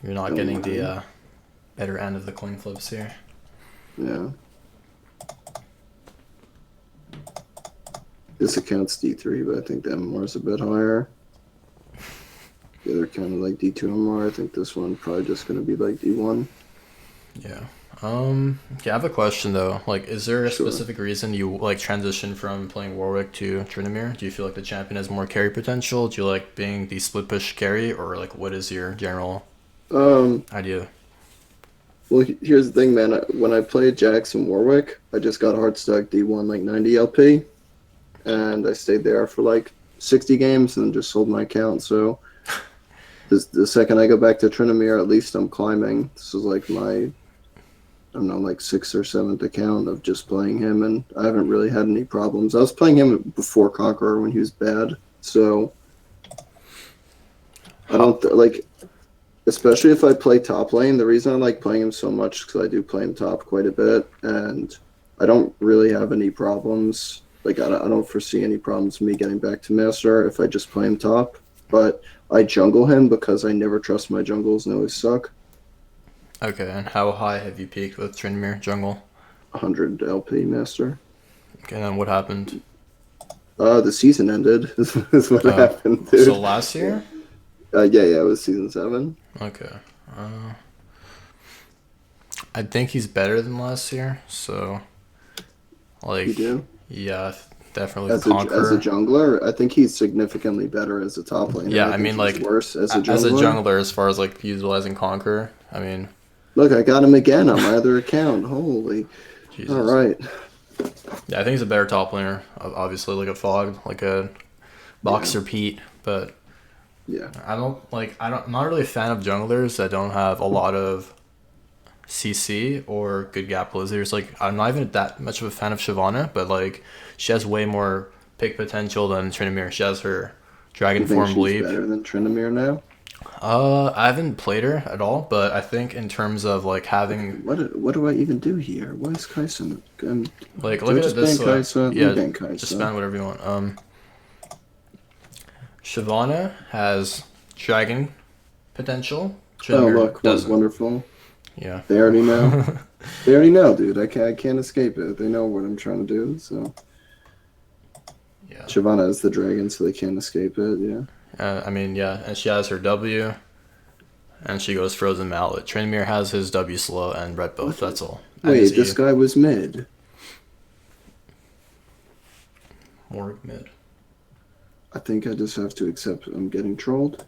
You're not getting the better end of the coin flips here. Yeah. This account's D3, but I think the MMR is a bit higher. The other account is like D2 MMR. I think this one probably just going to be like D1. Yeah. Yeah, I have a question though. Like, is there a Sure. specific reason you like transition from playing Warwick to TRYNDAMERE? Do you feel like the champion has more carry potential? Do you like being the split push carry, or like what is your general Um, idea? well, here's the thing, man. When I played Jax and Warwick, I just got hard stuck D1 like 90 LP, and I stayed there for like 60 games and then just sold my account. So the second I go back to Tryndamere, at least I'm climbing. This is like my, I don't know, like sixth or seventh account of just playing him, and I haven't really had any problems. I was playing him before Conqueror when he was bad, so I don't like, especially if I play top lane. The reason I like playing him so much is because I do play him top quite a bit, and I don't really have any problems. Like I don't foresee any problems me getting back to master if I just play him top. But I jungle him because I never trust my jungles and always suck. Okay, and how high have you peaked with TRYNDAMERE jungle? 100 LP master. Okay, and then what happened? The season ended. Is what happened, dude. So last year? Yeah, it was season 7. Okay. I think he's better than last year. So, like, You do? yeah, definitely As a Conqueror. jungler, I think he's significantly better as a top laner. Yeah, I I think mean, he's like, worse as a as a jungler. jungler, as far as like utilizing Conqueror, I mean, Look, I got him again on my other account. Holy. Jesus. All right. Yeah, I think he's a better top laner. Obviously, like a Fog, like a Boxer Pete, but Yeah. I'm not really a fan of junglers that don't have a lot of CC or good gap blizzards. Like, I'm not even that much of a fan of Shyvana, but like, she has way more pick potential than Tryndamere. She has her Dragon You think Form she's Leap. better than Tryndamere now? I haven't played her at all, but I think in terms of like having What do I even do here? Why is Kaisa? like Do look I at it just ban this way. Kaisa? Let me Yeah, ban just Kaisa. spam whatever you want. Shyvana has Dragon potential. Oh, Tryndamere look, doesn't. wonderful. Yeah. They already know. They already know, dude. I can't escape it. They know what I'm trying to do. So Yeah. Shyvana is the dragon, so they can't escape it. Yeah. I mean, yeah, and she has her W, and she goes Frozen Mallet. Tryndamere has his W slow and Red buff. What? That's all. And Wait, his this E. guy was mid. Warwick mid. I think I just have to accept I'm getting trolled.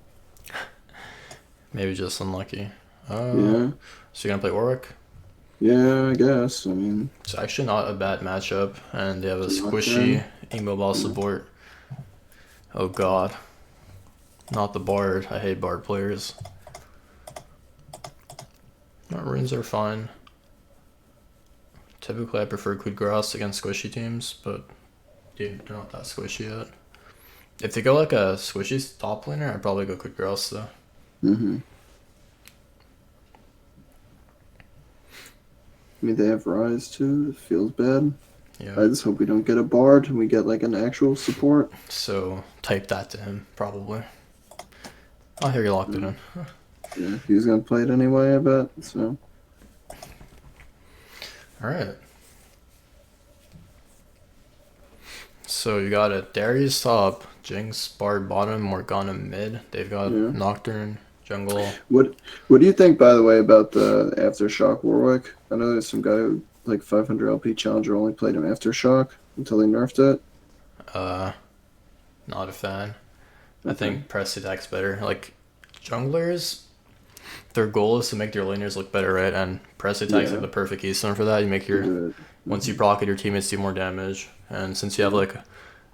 Maybe just unlucky. Yeah. So you're gonna play Warwick? Yeah, I guess. I mean, It's actually not a bad matchup, and they have a it's not squishy bad. immobile support. Oh god. Not the Bard. I hate Bard players. Runes are fine. Typically, I prefer Coup de Grace against squishy teams, but dude, they're not that squishy yet. If they go like a squishy top laner, I'd probably go Coup de Grace though. Mm-hmm. I mean, they have Rise too. It feels bad. Yeah. I just hope we don't get a Bard and we get like an actual support. So type that to him, probably. Oh, here you locked it in. Yeah, he's gonna play it anyway, I bet. So. Alright. So you got a Darius top, Jinx, Bard bottom, Morgana mid. They've got Nocturne, jungle. What do you think, by the way, about the Aftershock Warwick? I know there's some guy who, like 500 LP Challenger, only played him Aftershock until they nerfed it. Not a fan. Okay. I think press attack's better. Like, junglers, their goal is to make their laners look better, right? And press attack's like the perfect keystone for that. You make your, once you proc it, your teammates do more damage. And since you have like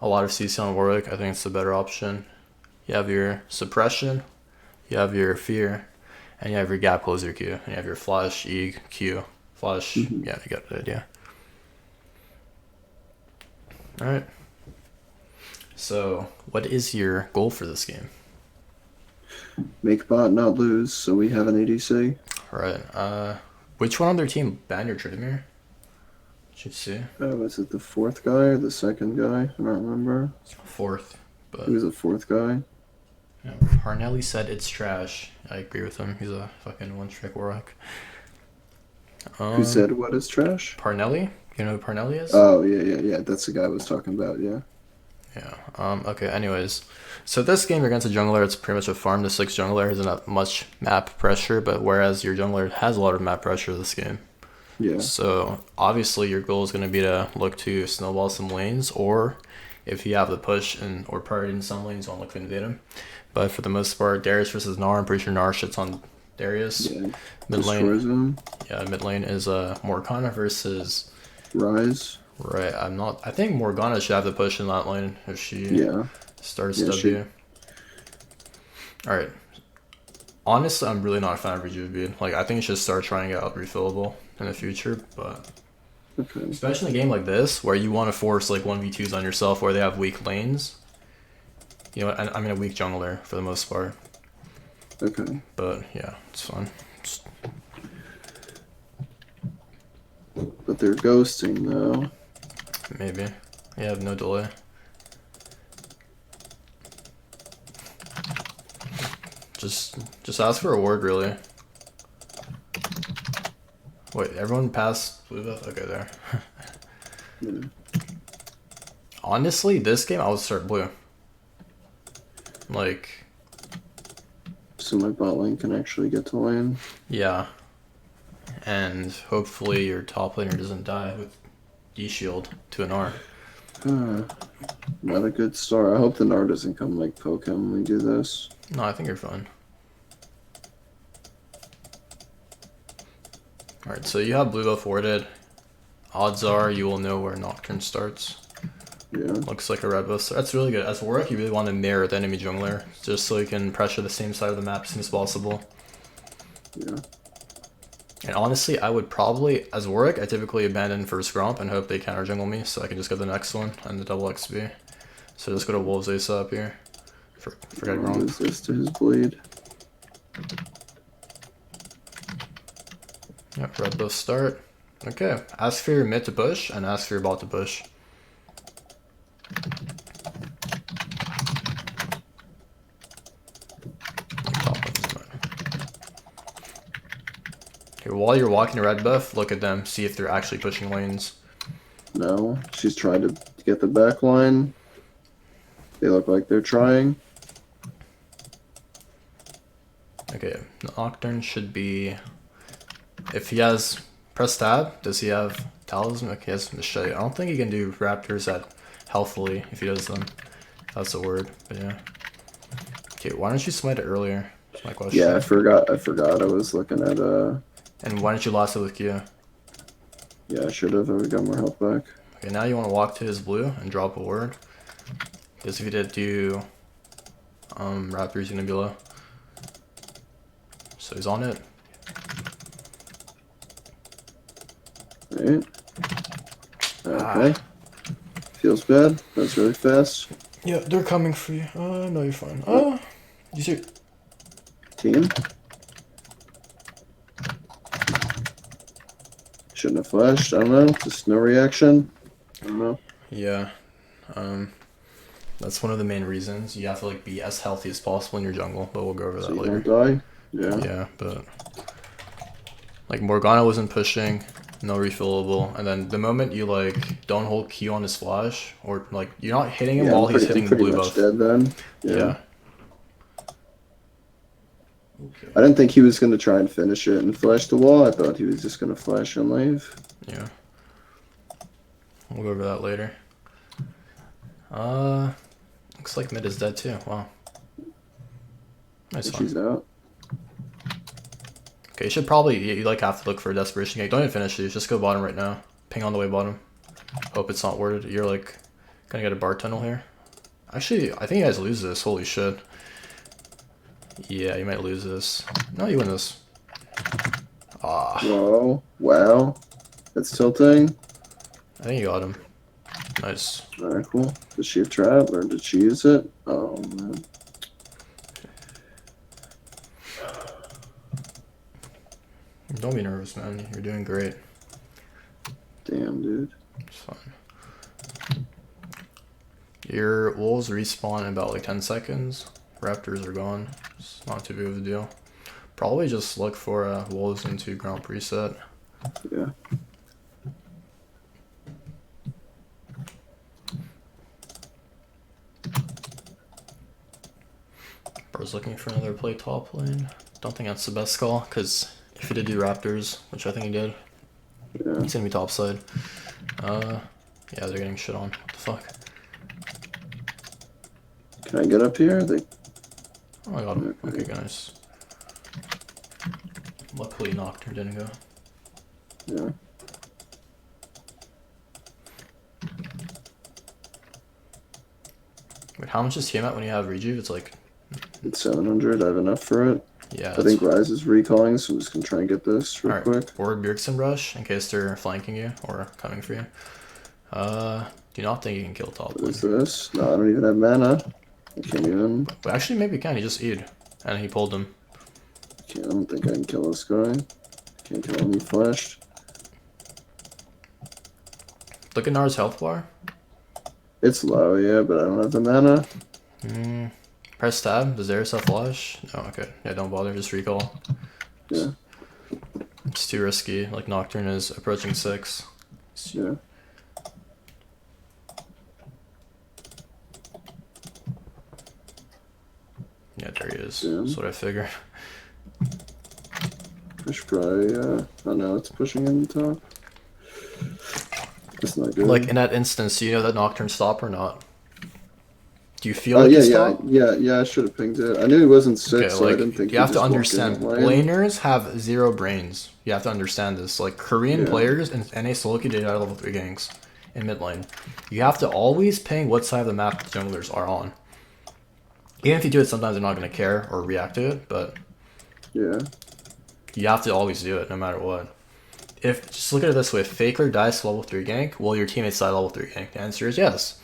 a lot of CC on Warwick, I think it's the better option. You have your suppression, you have your fear, and you have your gap closer Q, and you have your flash, E, Q. Flash, yeah, you got the idea. Alright. So, what is your goal for this game? Make bot not lose, so we have an ADC. Alright, which one on their team banned your Tryndamere? Should see. Was it the fourth guy or the second guy? I don't remember. Fourth, but He was the fourth guy. Yeah, Parnelli said it's trash. I agree with him. He's a fucking one-trick Warwick. Who said what is trash? Parnelli? You know who Parnelli is? Oh, yeah. That's the guy I was talking about, yeah. Yeah. Okay, anyways. So this game, you're against a jungler. It's pretty much a farm to 6 jungler. There's not much map pressure, but whereas your jungler has a lot of map pressure this game. Yeah. So obviously your goal is going to be to look to snowball some lanes, or if you have the push or priority in some lanes, you want to look to invade him. But for the most part, Darius versus Gnar. I'm pretty sure Gnar shits on Darius. Yeah. Mid Destroys lane. him. Yeah, mid lane is Morgana versus Rise. Right. I think Morgana should have the push in that lane if she starts W. Alright. Honestly, I'm really not a fan of Rejuve. Like, I think you should start trying out refillable in the future, but especially in a game like this where you want to force like 1v2s on yourself where they have weak lanes. You know, I mean a weak jungler for the most part. Okay. But yeah, it's fun. But they're ghosting though. Maybe. Yeah, no delay. Just ask for a ward, really. Wait, everyone passed blue buff? Okay, there. Yeah. Honestly, this game I would start blue. Like, so my bot lane can actually get to lane. Yeah. And hopefully your top laner doesn't die with D-shield to an R. Not a good start. I hope the Gnar doesn't come like poke him when we do this. No, I think you're fine. Alright, so you have blue buff warded. Odds are you will know where Nocturne starts. Yeah. Looks like a red buff. So that's really good. As Warwick, you really want to mirror the enemy jungler, just so you can pressure the same side of the map as soon as possible. Yeah. And honestly, I would probably, as Warwick, I typically abandon first Gromp and hope they counter jungle me so I can just get the next one and the double XP. So just go to Wolves Ace up here. Forget Gromp. Lose this to his bleed. Yep, red buff start. Okay, ask for your mid to push and ask for your bot to push. Okay, while you're walking to red buff, look at them, see if they're actually pushing lanes. No, she's trying to get the back line. They look like they're trying. Okay, Nocturne should be... If he has press tab, does he have Talisman? Okay, he has Machete. I don't think he can do Raptors that healthily if he does them. That's a word, but yeah. Okay, why don't you smite it earlier? That's my question. Yeah, I forgot. I was looking at And why don't you last it with Q? Yeah, I should have. I would got more health back. Okay, now you want to walk to his blue and drop a word. Because if you did do Raptor, he's gonna be low. So he's on it. Right. Okay. Feels bad. That's really fast. Yeah, they're coming for you. No, you're fine. You see? Team. Shouldn't have flashed. I don't know. Just no reaction. I don't know. Yeah. That's one of the main reasons. You have to like be as healthy as possible in your jungle, but we'll go over that So you later. don't die? Yeah. Yeah, but like Morgana wasn't pushing, no refillable, and then the moment you like don't hold Q on his flash, or like you're not hitting him while he's hitting the blue buff. Dead then. Yeah. Okay. I didn't think he was gonna try and finish it and flash the wall. I thought he was just gonna flash and leave. Yeah. We'll go over that later. Looks like mid is dead too. Wow. Nice one. She's out. Okay, you should probably, you like have to look for a desperation gate. Don't even finish these, just go bottom right now. Ping on the way bottom. Hope it's not worded. You're like, gonna get a bar tunnel here. Actually, I think you guys lose this, holy shit. Yeah, you might lose this. No, you win this. Ah. Whoa, wow. That's tilting. I think you got him. Nice. Alright, cool. Did she have trap or did she use it? Oh, man. Don't be nervous, man. You're doing great. Damn, dude. It's fine. Your wolves respawn in about like 10 seconds. Raptors are gone. It's not too big of a deal. Probably just look for Wolves into Grand Prix set. Yeah. Bro's looking for another play top lane. Don't think that's the best call, because if he did do Raptors, which I think he did, he's gonna be topside. Yeah, they're getting shit on. What the fuck? Can I get up here? Oh, I got him. Okay, guys. Luckily, Nocturne didn't go. Yeah. Wait, how much is TM at when you have Rejuve? It's like... It's 700. I have enough for it. Yeah. I think Rise is recalling, so I'm just gonna try and get this real quick. Forward Bjergsen Rush, in case they're flanking you or coming for you. Do not think you can kill top lane. What is this? No, I don't even have mana. I can't even. But actually, maybe you can. He just E'd. And he pulled him. I don't think I can kill this guy. Can't kill him, he flashed. Look at Nar's health bar. It's low, yeah, but I don't have the mana. Press tab. Does Eris have flash? No, okay. Yeah, don't bother. Just recall. Yeah. It's too risky. Like, Nocturne is approaching 6. Yeah. Yeah, there he is. Yeah. That's what I figure. Push probably, oh no, it's pushing in the top. That's not good. Like, in that instance, do you know that Nocturne stop or not? Do you feel Oh, like yeah, he yeah, stopped? yeah, I should have pinged it. I knew he wasn't 6, Okay, so I like, didn't think you have to just walked in understand, and lane. laners have 0 brains. You have to understand this. Like, Korean players and NA solo queue did out of level 3 ganks in mid lane. You have to always ping what side of the map the junglers are on. Even if you do it, sometimes they're not going to care or react to it, but yeah, you have to always do it no matter what. If just look at it this way, if Faker dies to level 3 gank, will your teammates die level 3 gank? The answer is yes.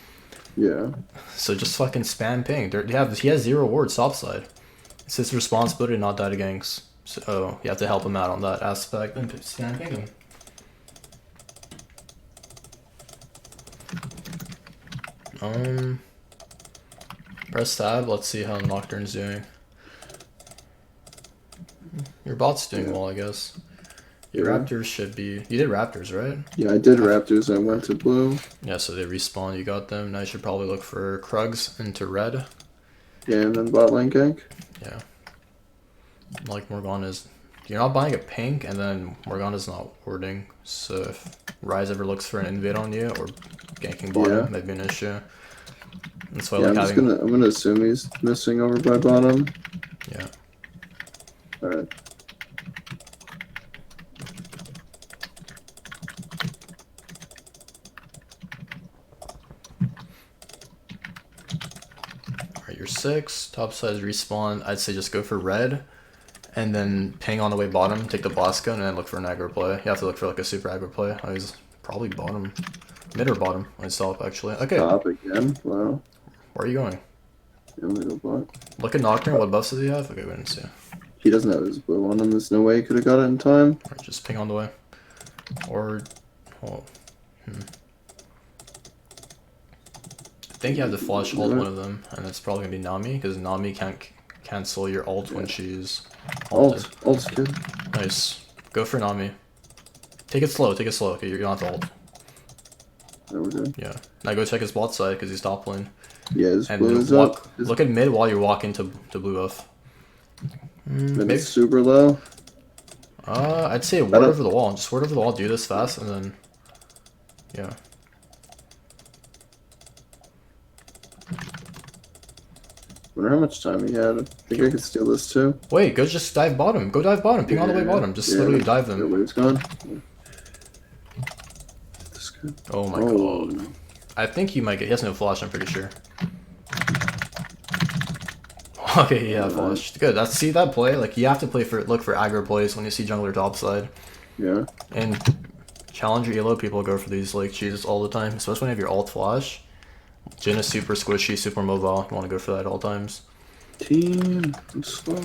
yeah. So just fucking spam ping. He has 0 wards topside. It's his responsibility to not die to ganks. So you have to help him out on that aspect and spam ping him. Press tab. Let's see how Nocturne's doing. Your bot's doing well, I guess. Your Raptors should be... You did Raptors, right? Yeah, I did Raptors. I went to blue. Yeah, so they respawn. You got them. Now you should probably look for Krugs into red. Yeah, and then bot lane gank. Yeah. Like Morgana's... You're not buying a pink, and then Morgana's not warding. So if Rise ever looks for an invade on you, or ganking bottom, might be an issue. That's why like I'm gonna assume he's missing over by bottom. Yeah. Alright. Alright, you're 6. Top size respawn. I'd say just go for red. And then ping on the way bottom, take the blast gun, and then look for an aggro play. You have to look for like a super aggro play. Oh, he's probably bottom. Mid or bottom? I stop actually. Okay. Top again. Wow. Where are you going? Yeah, I'm gonna go bot. Look at Nocturne. What buffs does he have? Okay, we didn't see. He doesn't have his blue on him. There's no way he could have got it in time. Alright, just ping on the way. Or... Oh, I think you have to flash hold one of them, and it's probably gonna be Nami, because Nami can't cancel your ult when she's ulted. Ult's good. Nice. Go for Nami. Take it slow, take it slow. Okay, you're not the ult. There we go. Yeah. Now go check his bot side, because he's top lane. Yeah, his And blue then is up. look at mid while you're walking to blue buff. Maybe it's super low. I'd say ward over the wall. Just ward over the wall, do this fast, and then... Yeah. Wonder how much time he had. I think I could steal this too. Wait, go just dive bottom. Go dive bottom. Ping all the way bottom. Just literally dive them. The wave's gone. That's good. Oh my god. I think he might get... He has no flash, I'm pretty sure. Okay, yeah, flashed. Good. See that play? Like, you have to look for aggro plays when you see jungler topside. Yeah. And challenger elo people go for these, like, cheeses all the time. Especially when you have your ult flash. Jhin is super squishy, super mobile. You want to go for that at all times. Team, I'm slow.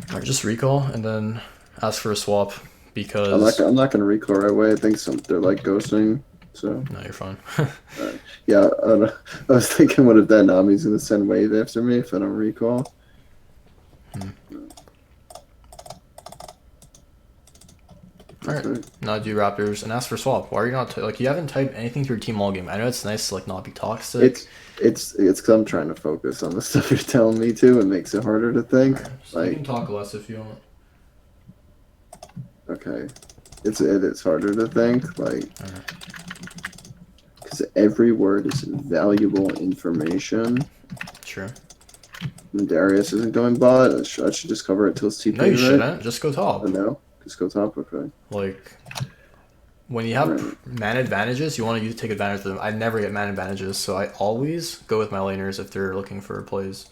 Alright, just recall, and then ask for a swap, because... I'm not gonna recall right away. I think they're, like, ghosting, so... No, you're fine. Yeah, I was thinking, what if that Nami's gonna send wave after me if I don't recall? Alright, Okay. now do Raptors and ask for swap. Why are you not like you haven't typed anything to your team all game? I know it's nice to like not be toxic. It's because I'm trying to focus on the stuff you're telling me to. It makes it harder to think. Alright, so you Like, can talk less if you want. okay, it's harder to think. Like, Alright. because every word is valuable information. True. And Darius isn't going bot. I should just cover it till it's TP. No, you right? shouldn't. Just go top. Oh, no, just go top. Okay. Like, when you have Right. man advantages, you want to take advantage of them. I never get man advantages, so I always go with my laners if they're looking for plays.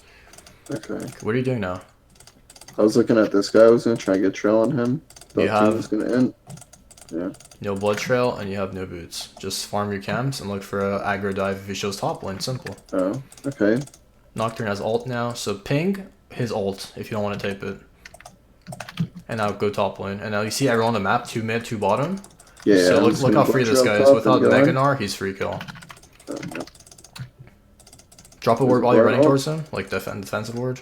Okay. What are you doing now? I was looking at this guy. I was gonna try and get trail on him. You Thought team have- was gonna end. Yeah. No blood trail and you have no boots. Just farm your camps and look for a aggro dive if he shows top lane. Simple. Oh. Okay. Nocturne has ult now, so ping his ult if you don't want to type it. And now go top lane. And now you see everyone on the map, 2 mid, 2 bottom. Yeah. So I'm look just how gonna free go this trail guy is. top Without and go in. Meganar, he's free kill. No. Drop a There's ward a while you're ward running ult. towards him, like defensive ward.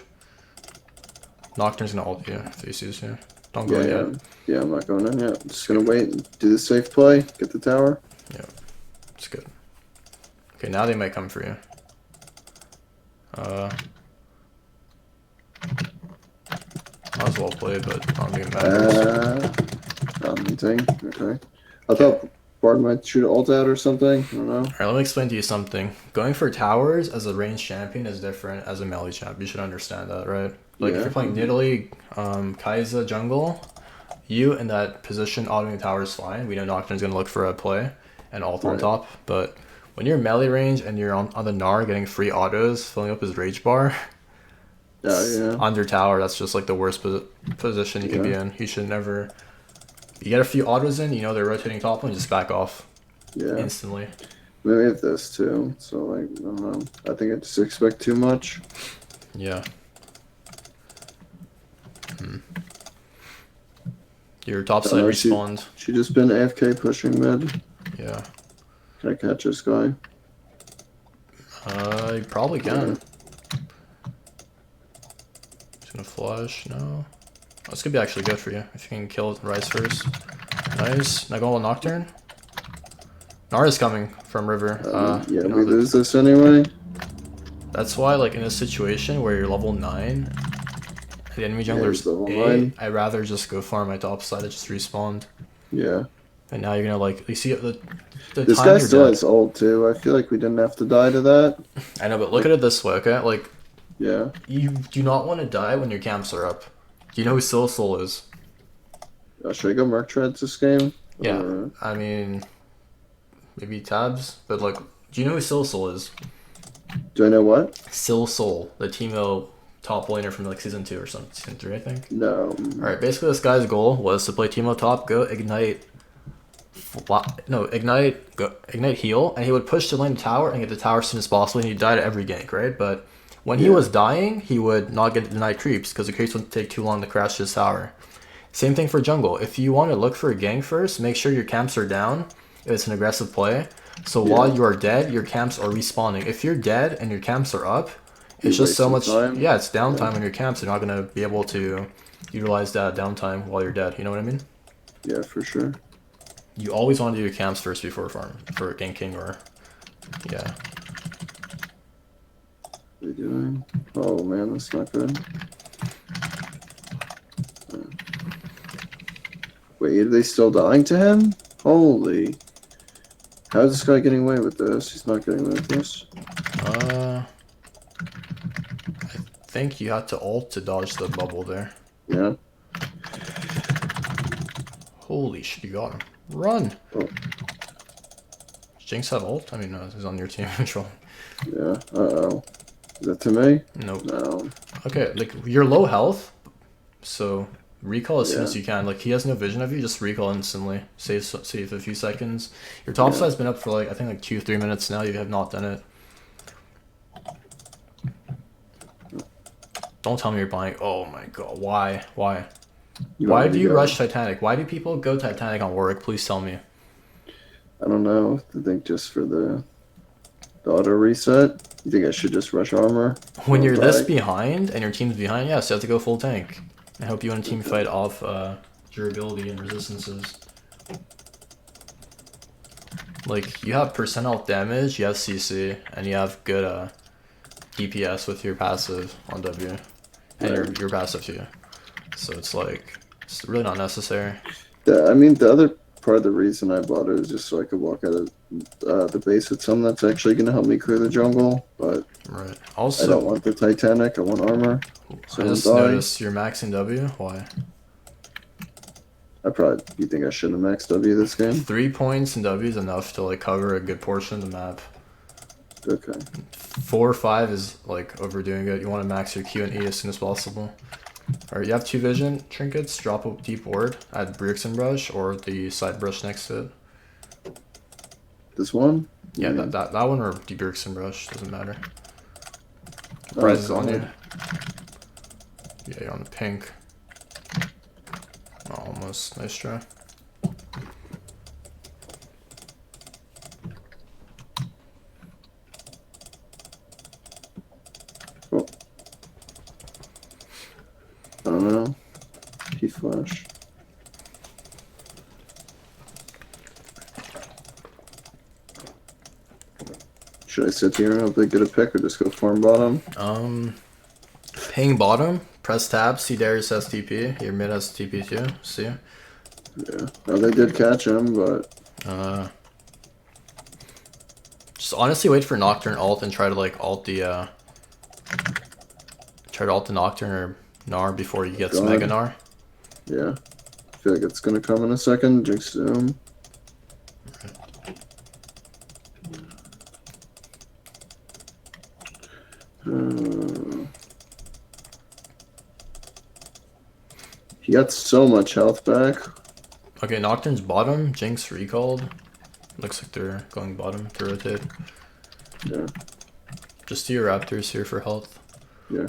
Nocturne's gonna ult you if he sees you. Don't go Yeah, in yeah. yet. Yeah, I'm not going in yet. I'm just gonna wait and do the safe play. Get the tower. It's good. Okay, now they might come for you. Might as well play, but I don't think it matters. Anything. Okay. I thought Bard might shoot ult out or something. I don't know. Alright, let me explain to you something. Going for towers as a ranged champion is different as a melee champ. You should understand that, right? Like if Yeah. you're playing Nidalee, Kai'Sa jungle, you in that position autoing the tower is fine. We know Nocturne's gonna look for a play and ult on Right. top, but when you're melee range and you're on the Gnar getting free autos, filling up his rage bar, Yeah. under tower, that's just like the worst position you can be Yeah. in. You should never. You get a few autos in, you know they're rotating top lane, just back off Yeah. instantly. Maybe I have this too. So like, I don't know. I think I just expect too much. Yeah. Your top side know, she- respawned. She just been AFK pushing mid. Yeah. Can I catch this guy? You probably can. He's gonna flush. No. Oh, this could be actually good for you if you can kill Rise first. Nice. Now go on Nocturne. Nara's coming from River. Yeah, you know, we lose this anyway. That's why, like, in a situation where you're level 9, the enemy jungler's he's level 8, 9. I'd rather just go farm my top side that just respawned. Yeah. And now you're gonna, like, you see the This time guy you're still dead. has ult too. I feel like we didn't have to die to that. I know, but look at it this way, okay? Like, Yeah. you do not want to die when your camps are up. Do you know who Soul is? Should I go Merc Treads this game? Yeah. Or- I mean, maybe Tabs, but, like, do you know who Soul is? Do I know what? Soul, the Teemo top laner from, like, Season 2 or something. Season 3, I think. No. Alright, basically this guy's goal was to play Teemo top, go ignite, ignite heal, and he would push to lane tower and get the tower as soon as possible, and he'd die to every gank, right? But when he Yeah. was dying, he would not get denied creeps, because the creeps would take too long to crash his tower. Same thing for jungle. If you want to look for a gank first, make sure your camps are down, if it's an aggressive play. So Yeah. while you are dead, your camps are respawning. If you're dead and your camps are up, it's You just so much. waste some time. Yeah, it's downtime on your camps. You're not gonna be able to utilize that downtime while you're dead. You know what I mean? Yeah, for sure. You always want to do your camps first before farm for ganking or yeah. What are you doing? Oh man, that's not good. Wait, are they still dying to him? Holy. How's this guy getting away with this? He's not getting away with this. I think you had to ult to dodge the bubble there. Yeah. Holy shit, you got him. Run. Oh. Does Jinx have ult? I mean, no, he's on your team control. Yeah. Uh-oh. Is that to me? Nope. No. Okay, like you're low health, so recall as soon Yeah. as you can. Like he has no vision of you, just recall instantly. Save a few seconds. Your top Yeah. side's been up for like I think like 2-3 minutes now. You have not done it. Don't tell me you're buying. Oh my god, why? Why want do me you to go? rush Titanic? Why do people go Titanic on Warwick? Please tell me. I don't know. I think just for the auto reset. You think I should just rush armor? When Or you're this die? behind and your team's behind, yes, you have to go full tank. I hope you win a team fight off durability and resistances. Like, you have percent health damage, you have CC, and you have good DPS with your passive on W. And your passive too. So it's like, it's really not necessary. Yeah, I mean, the other part of the reason I bought it is just so I could walk out of the base with something that's actually going to help me clear the jungle, but Right. I don't Also, want the Titanic, I want armor. So I just noticed you're maxing W. Why? You think I shouldn't have maxed W this game? 3 points in W is enough to like cover a good portion of the map. Okay. 4 or 5 is like overdoing it. You want to max your Q and E as soon as possible. Alright, you have 2 vision trinkets, drop a deep ward, add Brixen brush or the side brush next to it. This one? Yeah, that one or the Brixen brush, doesn't matter. Oh, Prize is on you. Yeah, you're on the pink. Oh, almost. Nice try. Oh. I don't know. He flash. Should I sit here and hope they get a pick or just go farm bottom? Ping bottom, press tab, see Darius has TP. Your mid has TP too, see? Yeah. No, they did catch him, but... Just honestly wait for Nocturne ult and try to like ult the, try to ult the Nocturne or Gnar before he gets Mega Gnar. Yeah. I feel like it's gonna come in a second. Jinx zoom. He got so much health back. Okay, Nocturne's bottom, Jinx recalled. Looks like they're going bottom to rotate. Yeah. Just do your Raptors here for health. Yeah.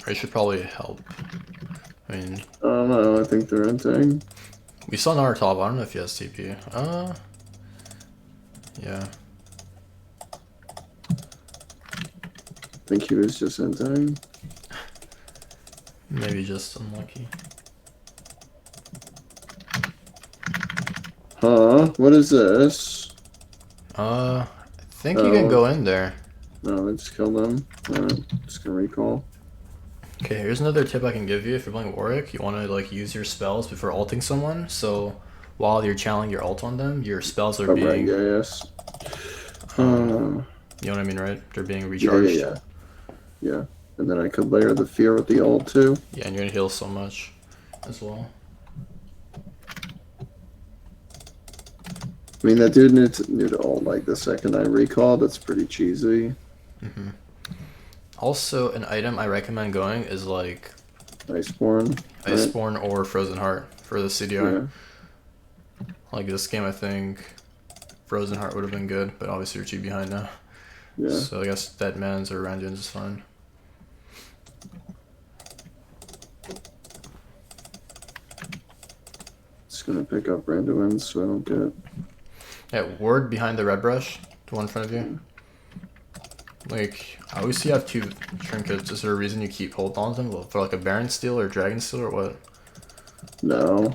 I should probably help. I mean, I don't know. I think they're entering. we saw Gnar top. I don't know if he has TP. Yeah. I think he was just entering. Maybe just unlucky. Huh? What is this? I think you can go in there. No, I just killed him. Alright, just gonna recall. Okay, here's another tip I can give you. If you're playing Warwick, you want to like use your spells before ulting someone. So while you're channeling your ult on them, your spells are being. Right, yes. You know what I mean, right? They're being recharged. Yeah. And then I could layer the fear with the ult too. Yeah, and you're gonna heal so much as well. I mean, that dude knew to ult like the second I recalled. That's pretty cheesy. Also, an item I recommend going is like Iceborne. Iceborne or Frozen Heart for the CDR. Yeah. Like this game, I think Frozen Heart would have been good, but obviously you're 2 behind now. Yeah. So I guess Dead Man's or Randuin's is fine. Just gonna pick up Randuin so I don't get. Yeah, ward behind the red brush, the one in front of you. Like, I always see you have 2 trinkets. Is there a reason you keep holding on to them? For like a Baron Steel or Dragon Steel or what? No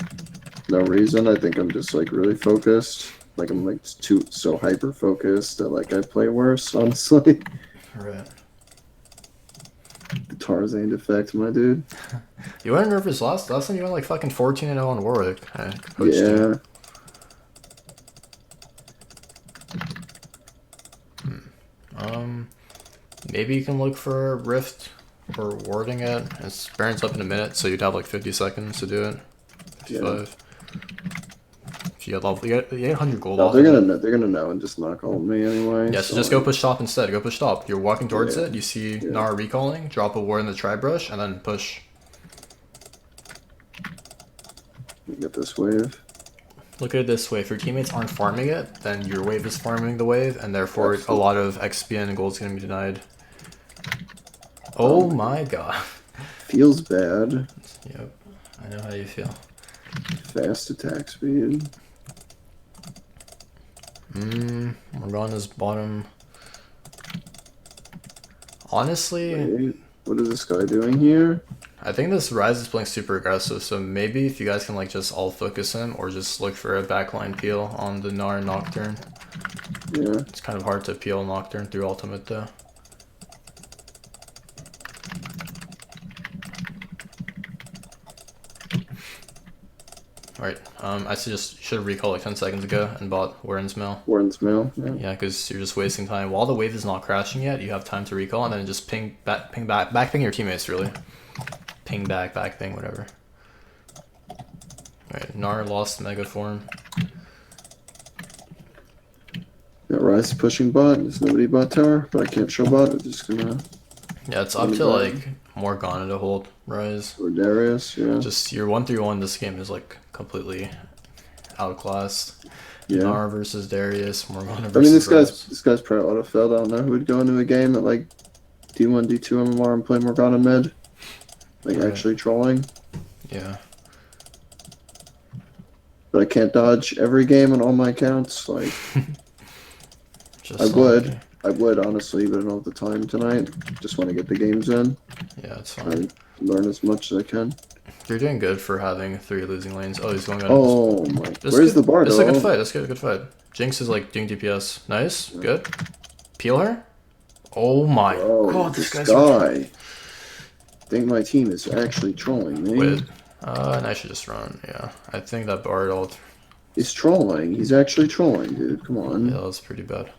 reason. I think I'm just like really focused. Like I'm like so hyper focused that like I play worse, honestly. Right. The Tarzaned effect, my dude. You weren't nervous last time you went like fucking 14-0 on Warwick. Yeah. Maybe you can look for a Rift or warding it. It's Baron's up in a minute, so you'd have like 50 seconds to do it. 55. If you get 800 gold off. They're gonna know and just knock ult me anyway. Yeah, so just go push top instead. Go push top. You're walking towards it. You see Gnar recalling. Drop a ward in the tri brush and then push. Get this wave. Look at it this way. If your teammates aren't farming it, then your wave is farming the wave, and therefore a lot of XP and gold is gonna be denied. Oh my god. Feels bad. Yep, I know how you feel. Fast attack speed. Morgana's bottom. Honestly, Wait, what is this guy doing here? I think this Ryze is playing super aggressive, so maybe if you guys can like just all focus him or just look for a backline peel on the Gnar Nocturne. Yeah. It's kind of hard to peel Nocturne through ultimate though. Alright, I should have recalled like 10 seconds ago and bought Warren's Mill. Warren's Mill, yeah. Yeah, because you're just wasting time. While the wave is not crashing yet, you have time to recall and then just ping your teammates really. Ping back ping, whatever. Alright, Gnar lost Mega Form. Yeah, Ryze pushing bot. There's nobody bot tower, but I can't show bot. I'm just gonna. Yeah, it's up to like Morgana to hold Ryze. Or Darius, yeah. Just your 1-3-1 this game is like completely outclassed. Yeah. Gnar versus Darius, Morgana versus I mean, Ryze. this guy's probably auto-filled. I don't know who would go into a game at like D1, D2 MMR and play Morgana mid. Like actually trolling. Yeah. But I can't dodge every game on all my accounts. Like, I would honestly, but I don't have the time tonight. Just want to get the games in. Yeah, it's I fine. learn as much as I can. You're doing good for having 3 losing lanes. Oh, he's going on. Oh my! Where's the bar? This is a good fight. That's good. Good fight. Jinx is like doing DPS. Nice. Good. Peel her. Oh my god! This guy. I think my team is actually trolling me. Wait. And I should just run. Yeah. I think that Bard ult. He's trolling. He's actually trolling, dude. Come on. Yeah, that was pretty bad.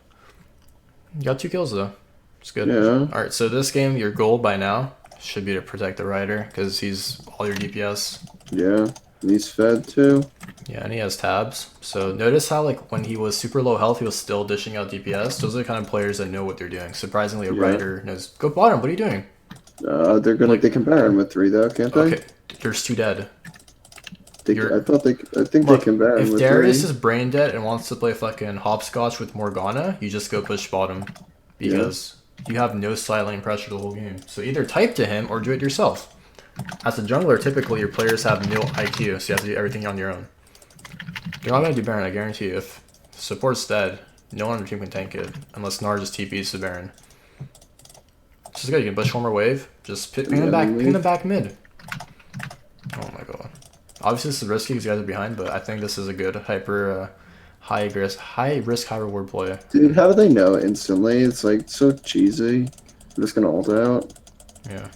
You got 2 kills though. It's good. Yeah. Alright, so this game, your goal by now should be to protect the Rider because he's all your DPS. Yeah. And he's fed too. Yeah, and he has tabs. So notice how like when he was super low health, he was still dishing out DPS. Those are the kind of players that know what they're doing. Surprisingly, a Rider knows. Go bottom. What are you doing? They're gonna they can pair him with 3 though, can't they? Okay, there's 2 dead. I think they can pair him if with Darius 3. is brain dead and wants to play fucking hopscotch with Morgana, you just go push bottom because you have no side lane pressure the whole game. So either type to him or do it yourself. As a jungler, typically your players have nil IQ, so you have to do everything on your own. You're not gonna do Baron, I guarantee you. If support's dead, no one on your team can tank it unless Gnar just TPs to Baron. This is good. You can push one more wave. Just ping them back mid. Oh my god. Obviously this is risky because you guys are behind, but I think this is a good high risk, high reward play. Dude, how do they know instantly? It's like so cheesy. I'm just gonna ult out. Yeah.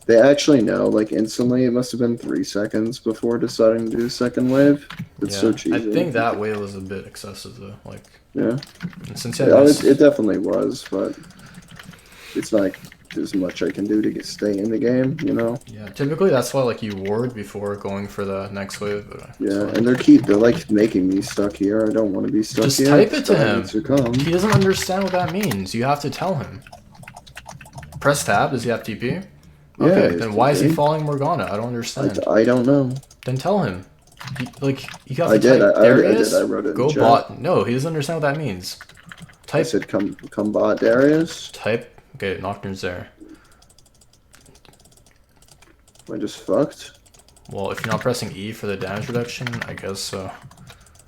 They actually know, like instantly. It must have been 3 seconds before deciding to do the second wave. It's so cheesy. I think that wave was a bit excessive though. Like. Yeah. Since it definitely was, but it's not like there's much I can do to stay in the game, you know? Yeah, typically that's why like you ward before going for the next wave. But yeah, and they're like making me stuck here. I don't want to be stuck just here. Just type it to him. He doesn't understand what that means. You have to tell him. Press tab. Does he have TP? Okay, yeah, then why is he following Morgana? I don't understand. I don't know. Then tell him. You have I to did. type Darius. I wrote it in go chat. bot. No, he doesn't understand what that means. Type. I said come bot Darius. Type. Okay, Nocturne's there. Am I just fucked? Well, if you're not pressing E for the damage reduction, I guess so.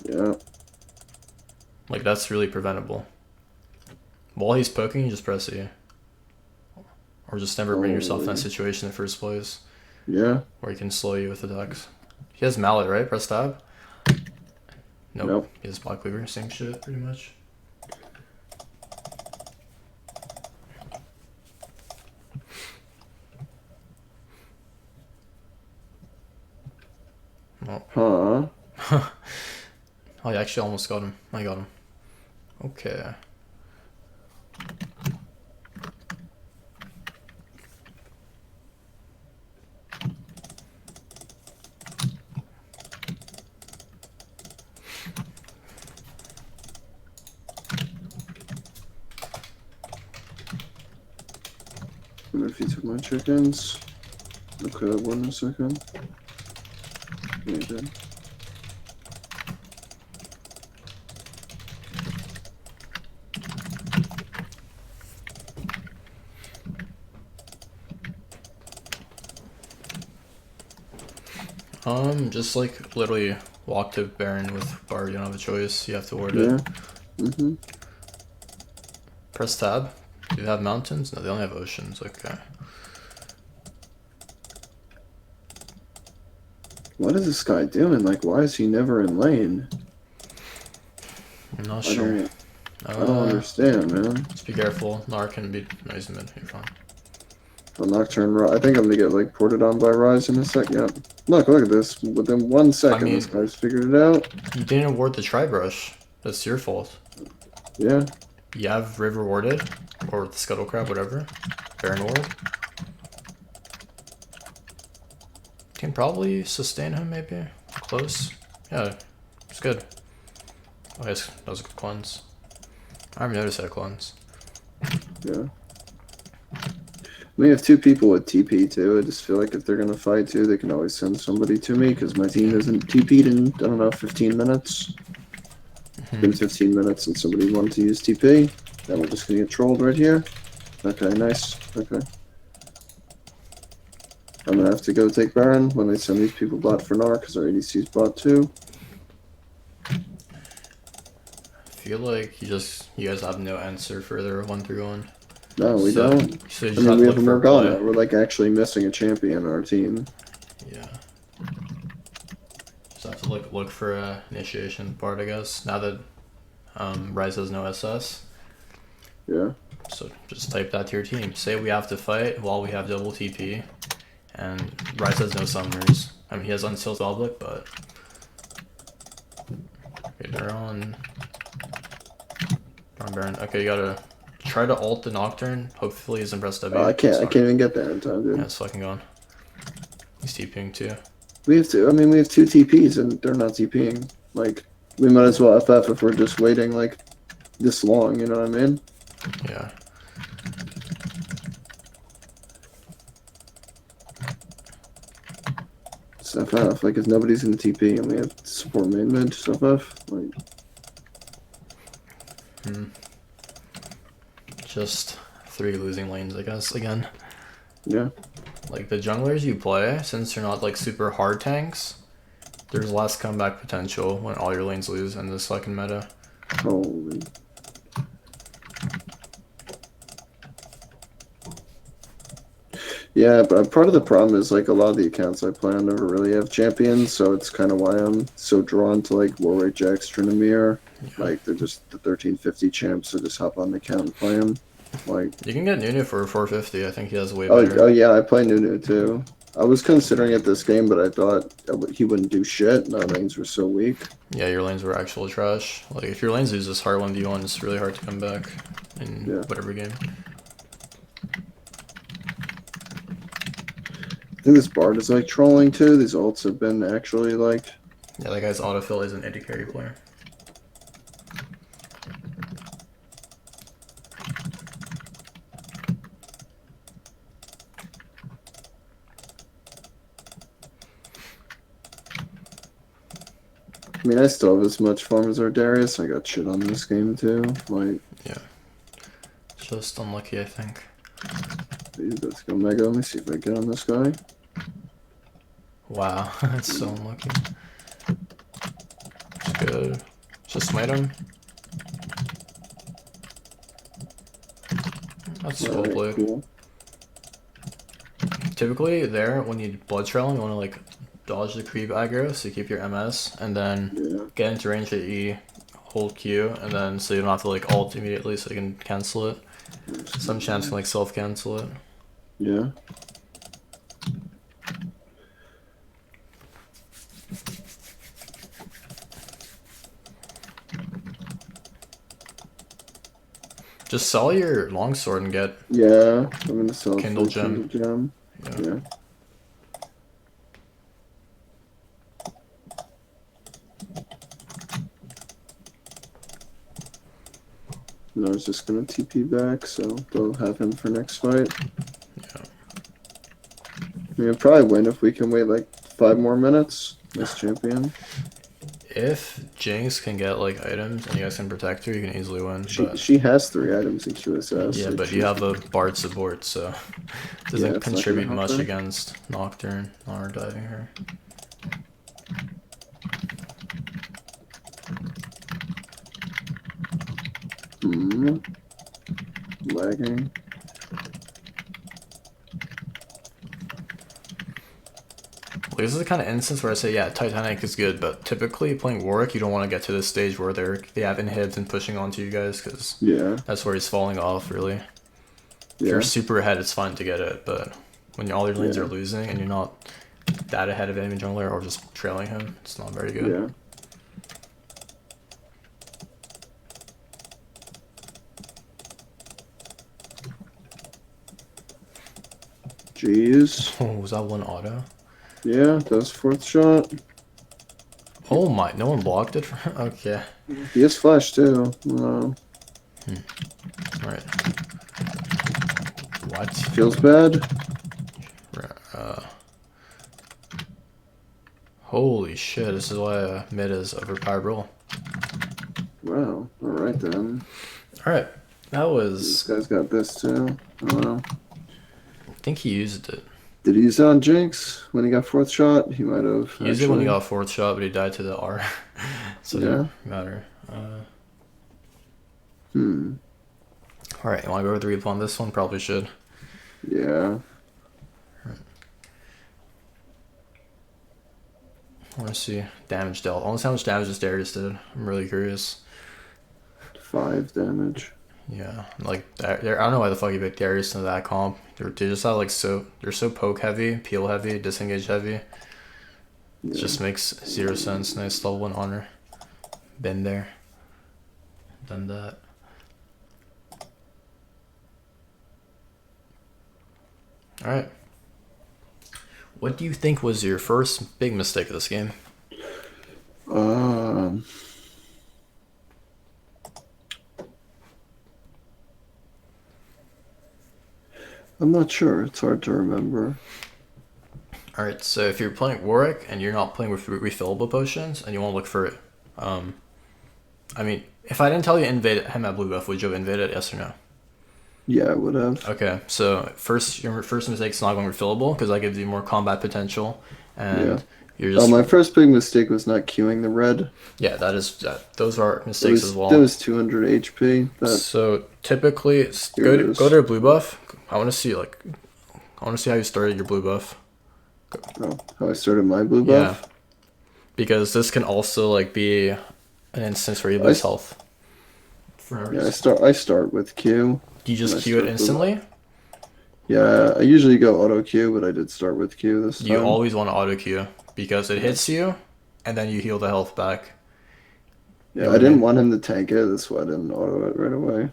Yeah. Like, that's really preventable. While he's poking, you just press E. Or just never bring yourself in that situation in the first place. Yeah. Or he can slow you with attacks. He has mallet, right? Press tab? Nope. He has Black Cleaver, same shit, pretty much. Oh. Huh. Oh, I actually almost got him. I got him. Okay. I'm gonna feed my chickens. Okay, 1 second. Yeah, you did. Just like literally walk to Baron with bar. You don't have a choice. You have to ward Yeah. it. Mm-hmm. Press tab. Do they have mountains? No, they only have oceans. Okay. What is this guy doing? Like, why is he never in lane? I'm not sure. I don't understand, man. Just be careful. Nar can be noisy mid. You're fine. The Nocturne, I think I'm gonna get like ported on by Rise in a sec. Yep. Look at this. Within 1 second, this guy's figured it out. You didn't award the Tri-Brush. That's your fault. Yeah. You have River warded, or the Scuttle Crab, whatever. Baron ward. Can probably sustain him, maybe. Close. Yeah, it's good. Oh, yes, that was a good cleanse. I haven't noticed that cleanse. Yeah. We have 2 people with TP too. I just feel like if they're gonna fight too, they can always send somebody to me because my team isn't TP'd in, I don't know, 15 minutes. It's been 15 minutes and somebody wanted to use TP. Then we're just gonna get trolled right here. Okay, nice. Okay. I'm gonna have to go take Baron when they send these people bot for Gnar because our ADC's bot too. I feel like you guys have no answer for their 1-3-1. No, we don't. So I mean, we have a Morgana. We're like actually missing a champion on our team. Yeah. Just have to look for a initiation part, I guess. Now that Rise has no SS. Yeah. So just type that to your team. Say we have to fight while we have double TP, and Rise has no summoners. I mean, he has unsealed Oblique, but okay, they're on Baron. Okay, you gotta try to ult the Nocturne. Hopefully he's in press W. I can't even get there in time, dude. Yeah, it's fucking gone. He's TPing too. We have 2 TPs and they're not TPing. Like, we might as well FF if we're just waiting like this long, you know what I mean? Yeah. It's FF, like if nobody's in the TP and we have support main mid, just FF, like. Just 3 losing lanes, I guess, again. Yeah. Like, the junglers you play, since you're not, like, super hard tanks, there's less comeback potential when all your lanes lose in the second meta. Holy. Yeah, but part of the problem is, like, a lot of the accounts I play on never really have champions, so it's kind of why I'm so drawn to, like, WARWICK, Jax, TRYNDAMERE. Yeah. Like, they're just the 1350 champs, so just hop on the account and play them. Like, you can get Nunu for 450. I think he has way better. Oh yeah, I play Nunu too. I was considering it this game, but I thought he wouldn't do shit. My lanes were so weak. Yeah, your lanes were actual trash. Like, if your lanes lose this hard 1v1, it's really hard to come back in whatever game. I think this Bard is like trolling too. These ults have been actually like. Yeah, that guy's autofill is an AD carry player. I mean, I still have as much farm as our Darius. I got shit on this game too. Like, yeah, just unlucky, I think. Dude, let's go Mega. Let me see if I get on this guy. Wow, that's so unlucky. It's good. Just smite him. That's so well played. Cool. Typically, there when you blood trail him, you want to like dodge the creep aggro, so you keep your MS, and then get into range at E, hold Q, and then so you don't have to like ult immediately, so you can cancel it. Some champs can like self-cancel it. Yeah. Just sell your longsword and get. Yeah, I'm gonna sell Kindle Gem. Yeah. And I was just gonna TP back, so they'll have him for next fight. Yeah. I mean, we'll probably win if we can wait like 5 more minutes. This champion. If Jinx can get like items and you guys can protect her, you can easily win. She has 3 items in QSS. Yeah, like but you have a Bard support, so it doesn't contribute much against Nocturne or diving her. second. Lagging. Like, this is the kind of instance where I say, yeah, Titanic is good, but typically playing Warwick, you don't want to get to this stage where they have inhibs and pushing onto you guys, because that's where he's falling off, really. If you're super ahead, it's fine to get it, but when all your lanes are losing and you're not that ahead of enemy jungler or just trailing him, it's not very good. Yeah. Jeez. Oh, was that one auto? Yeah, that was 4th shot. Oh my, no one blocked it for him? Okay. He has flash too. Wow. Alright. What? Feels bad. Holy shit, this is why mid is overpowered role. Wow. Alright then. Alright. That was... This guy's got this too. Oh wow. I think he used it. Did he use it on Jinx when he got 4th shot? He might have. He used it when he got 4th shot, but he died to the R. So it didn't matter. Alright, you want to go with the replay on this one? Probably should. Yeah. I want to see damage dealt. I want to see how much damage this Darius did. I'm really curious. 5 damage. Yeah, like I don't know why the fuck you picked Darius into that comp. They just have like they're so poke heavy, peel heavy, disengage heavy. It just makes 0 sense. Nice level 1 honor. Been there. Done that. Alright. What do you think was your first big mistake of this game? I'm not sure. It's hard to remember. Alright, so if you're playing Warwick and you're not playing with refillable potions and you want to look for it, I mean, if I didn't tell you to invade him at blue buff, would you have invaded, yes or no? Yeah, I would have. Okay, so your first mistake is not going refillable because that gives you more combat potential, and you're just. Oh, my first big mistake was not queuing the red. Yeah, those are mistakes as well. That was 200 HP. So typically, go to blue buff. I want to see how you started your blue buff. Oh, how I started my blue buff? Yeah, because this can also like be an instance where you lose health. Yeah, I start with Q. Do you just queue it instantly? Yeah, I usually go auto queue, but I did start with Q this time. You always want to auto queue because it hits you, and then you heal the health back. Yeah, I didn't want him to tank it. That's why I didn't auto it right away.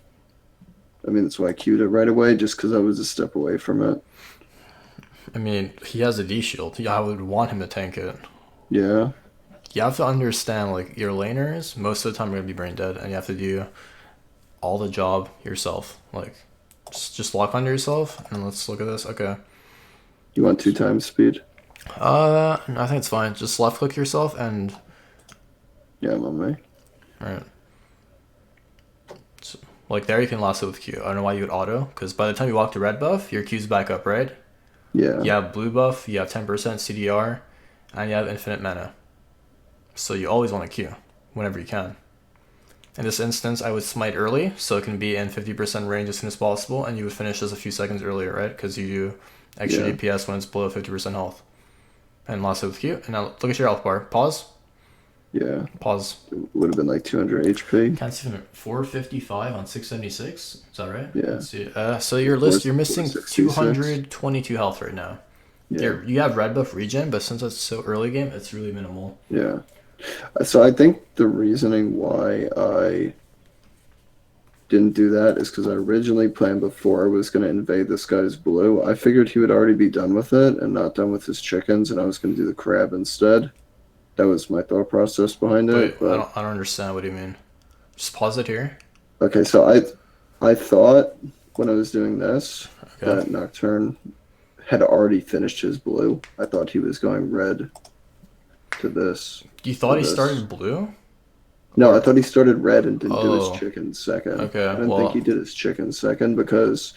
I mean, that's why I queued it right away, just because I was a step away from it. I mean, he has a D shield. Yeah, I would want him to tank it. Yeah. You have to understand, like, your laners, most of the time are going to be brain dead, and you have to do all the job yourself. Like, just lock onto yourself, and let's look at this. Okay. You want 2 times speed? I think it's fine. Just left click yourself, and... Yeah, I'm on me. Alright. So, like, there you can lasso with Q. I don't know why you would auto, because by the time you walk to red buff, your Q's back up, right? Yeah. You have blue buff, you have 10% CDR, and you have infinite mana. So you always want to Q, whenever you can. In this instance, I would smite early, so it can be in 50% range as soon as possible, and you would finish this a few seconds earlier, right? Because you do extra DPS when it's below 50% health. And lasso with Q, and now look at your health bar. Pause. Yeah. Pause. It would have been like 200 HP. Can't see 455 on 676. Is that right? Yeah. Let's see. So you're missing 222 health right now. Yeah. You have red buff regen, but since it's so early game, it's really minimal. Yeah. So I think the reasoning why I didn't do that is because I originally planned before I was going to invade this guy's blue. I figured he would already be done with it and not done with his chickens, and I was going to do the crab instead. That was my thought process behind it. But I don't understand. What do you mean? Just pause it here. Okay, so I thought when I was doing this that Nocturne had already finished his blue. I thought he was going red to this. You thought he started blue? No, I thought he started red and didn't do his chicken second. Okay, I didn't think he did his chicken second because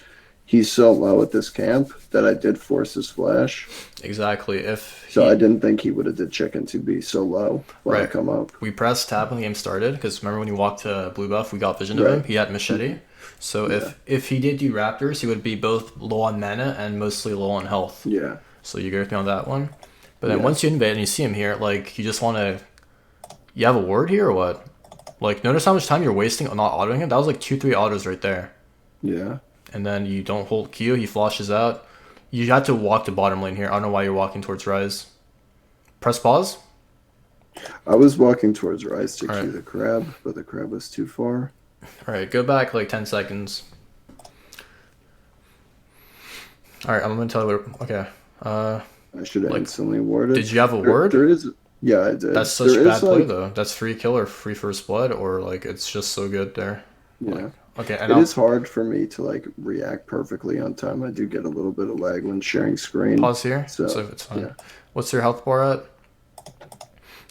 he's so low at this camp that I did force his flash. Exactly. If So I he didn't think he would have did chicken to be so low when I right, come up. we pressed tab when the game started because remember when you walked to blue buff, we got vision of him. Right. He had machete. So Yeah. if he did do raptors, he would be both low on mana and mostly low on health. Yeah. So you agree with me on that one. But then Yeah. once you invade and you see him here, like you just want to, you have a ward here or what? Like notice how much time you're wasting on not autoing him. That was like 2-3 autos right there. Yeah. And then you don't hold Q. He flashes out. You have to walk to bottom lane here. I don't know why you're walking towards Rise. Press pause. I was walking towards Rise to All cue right. the crab, but the crab was too far. All right, go back like 10 seconds. All right, I'm gonna tell you what. Okay. I should have Like, instantly warded. did you have a ward? There is. Yeah, I did. That's such There bad is, play like, though. That's free kill or free first blood or like it's just so good there. yeah. Like, okay, and It is hard for me to like react perfectly on time. I do get a little bit of lag when sharing screen. pause here. So So it's fine. yeah. What's your health bar at?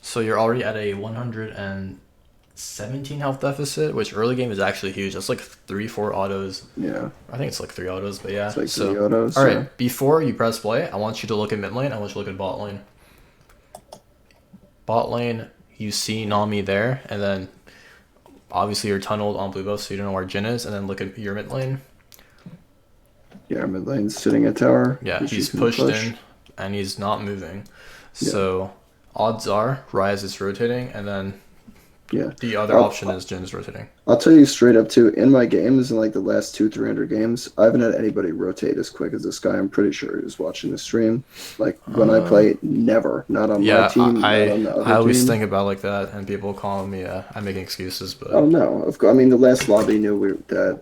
So you're already at a 117 health deficit, which early game is actually huge. That's like 3-4 autos. Yeah. I think it's like 3 autos, but yeah. It's like So, three autos. all right, Yeah. before you press play, I want you to look at mid lane. I want you to look at bot lane. Bot lane, you see Nami there, and then obviously you're tunneled on blue buff, so you don't know where Jhin is, and then look at your mid lane. Yeah, mid lane's sitting at tower. Yeah, She's he's gonna pushed push. in, and he's not moving. Yeah. So odds are Ryze is rotating, and then Yeah. the other option is Jhin is rotating. I'll tell you straight up too, in my games, in like the last 200-300 games, I haven't had anybody rotate as quick as this guy. I'm pretty sure he was watching the stream. Like when I play, never. Not on my team, not on the other I always team. think about like that, and people call me I'm making excuses, but Oh no, of course. I mean, the last lobby knew that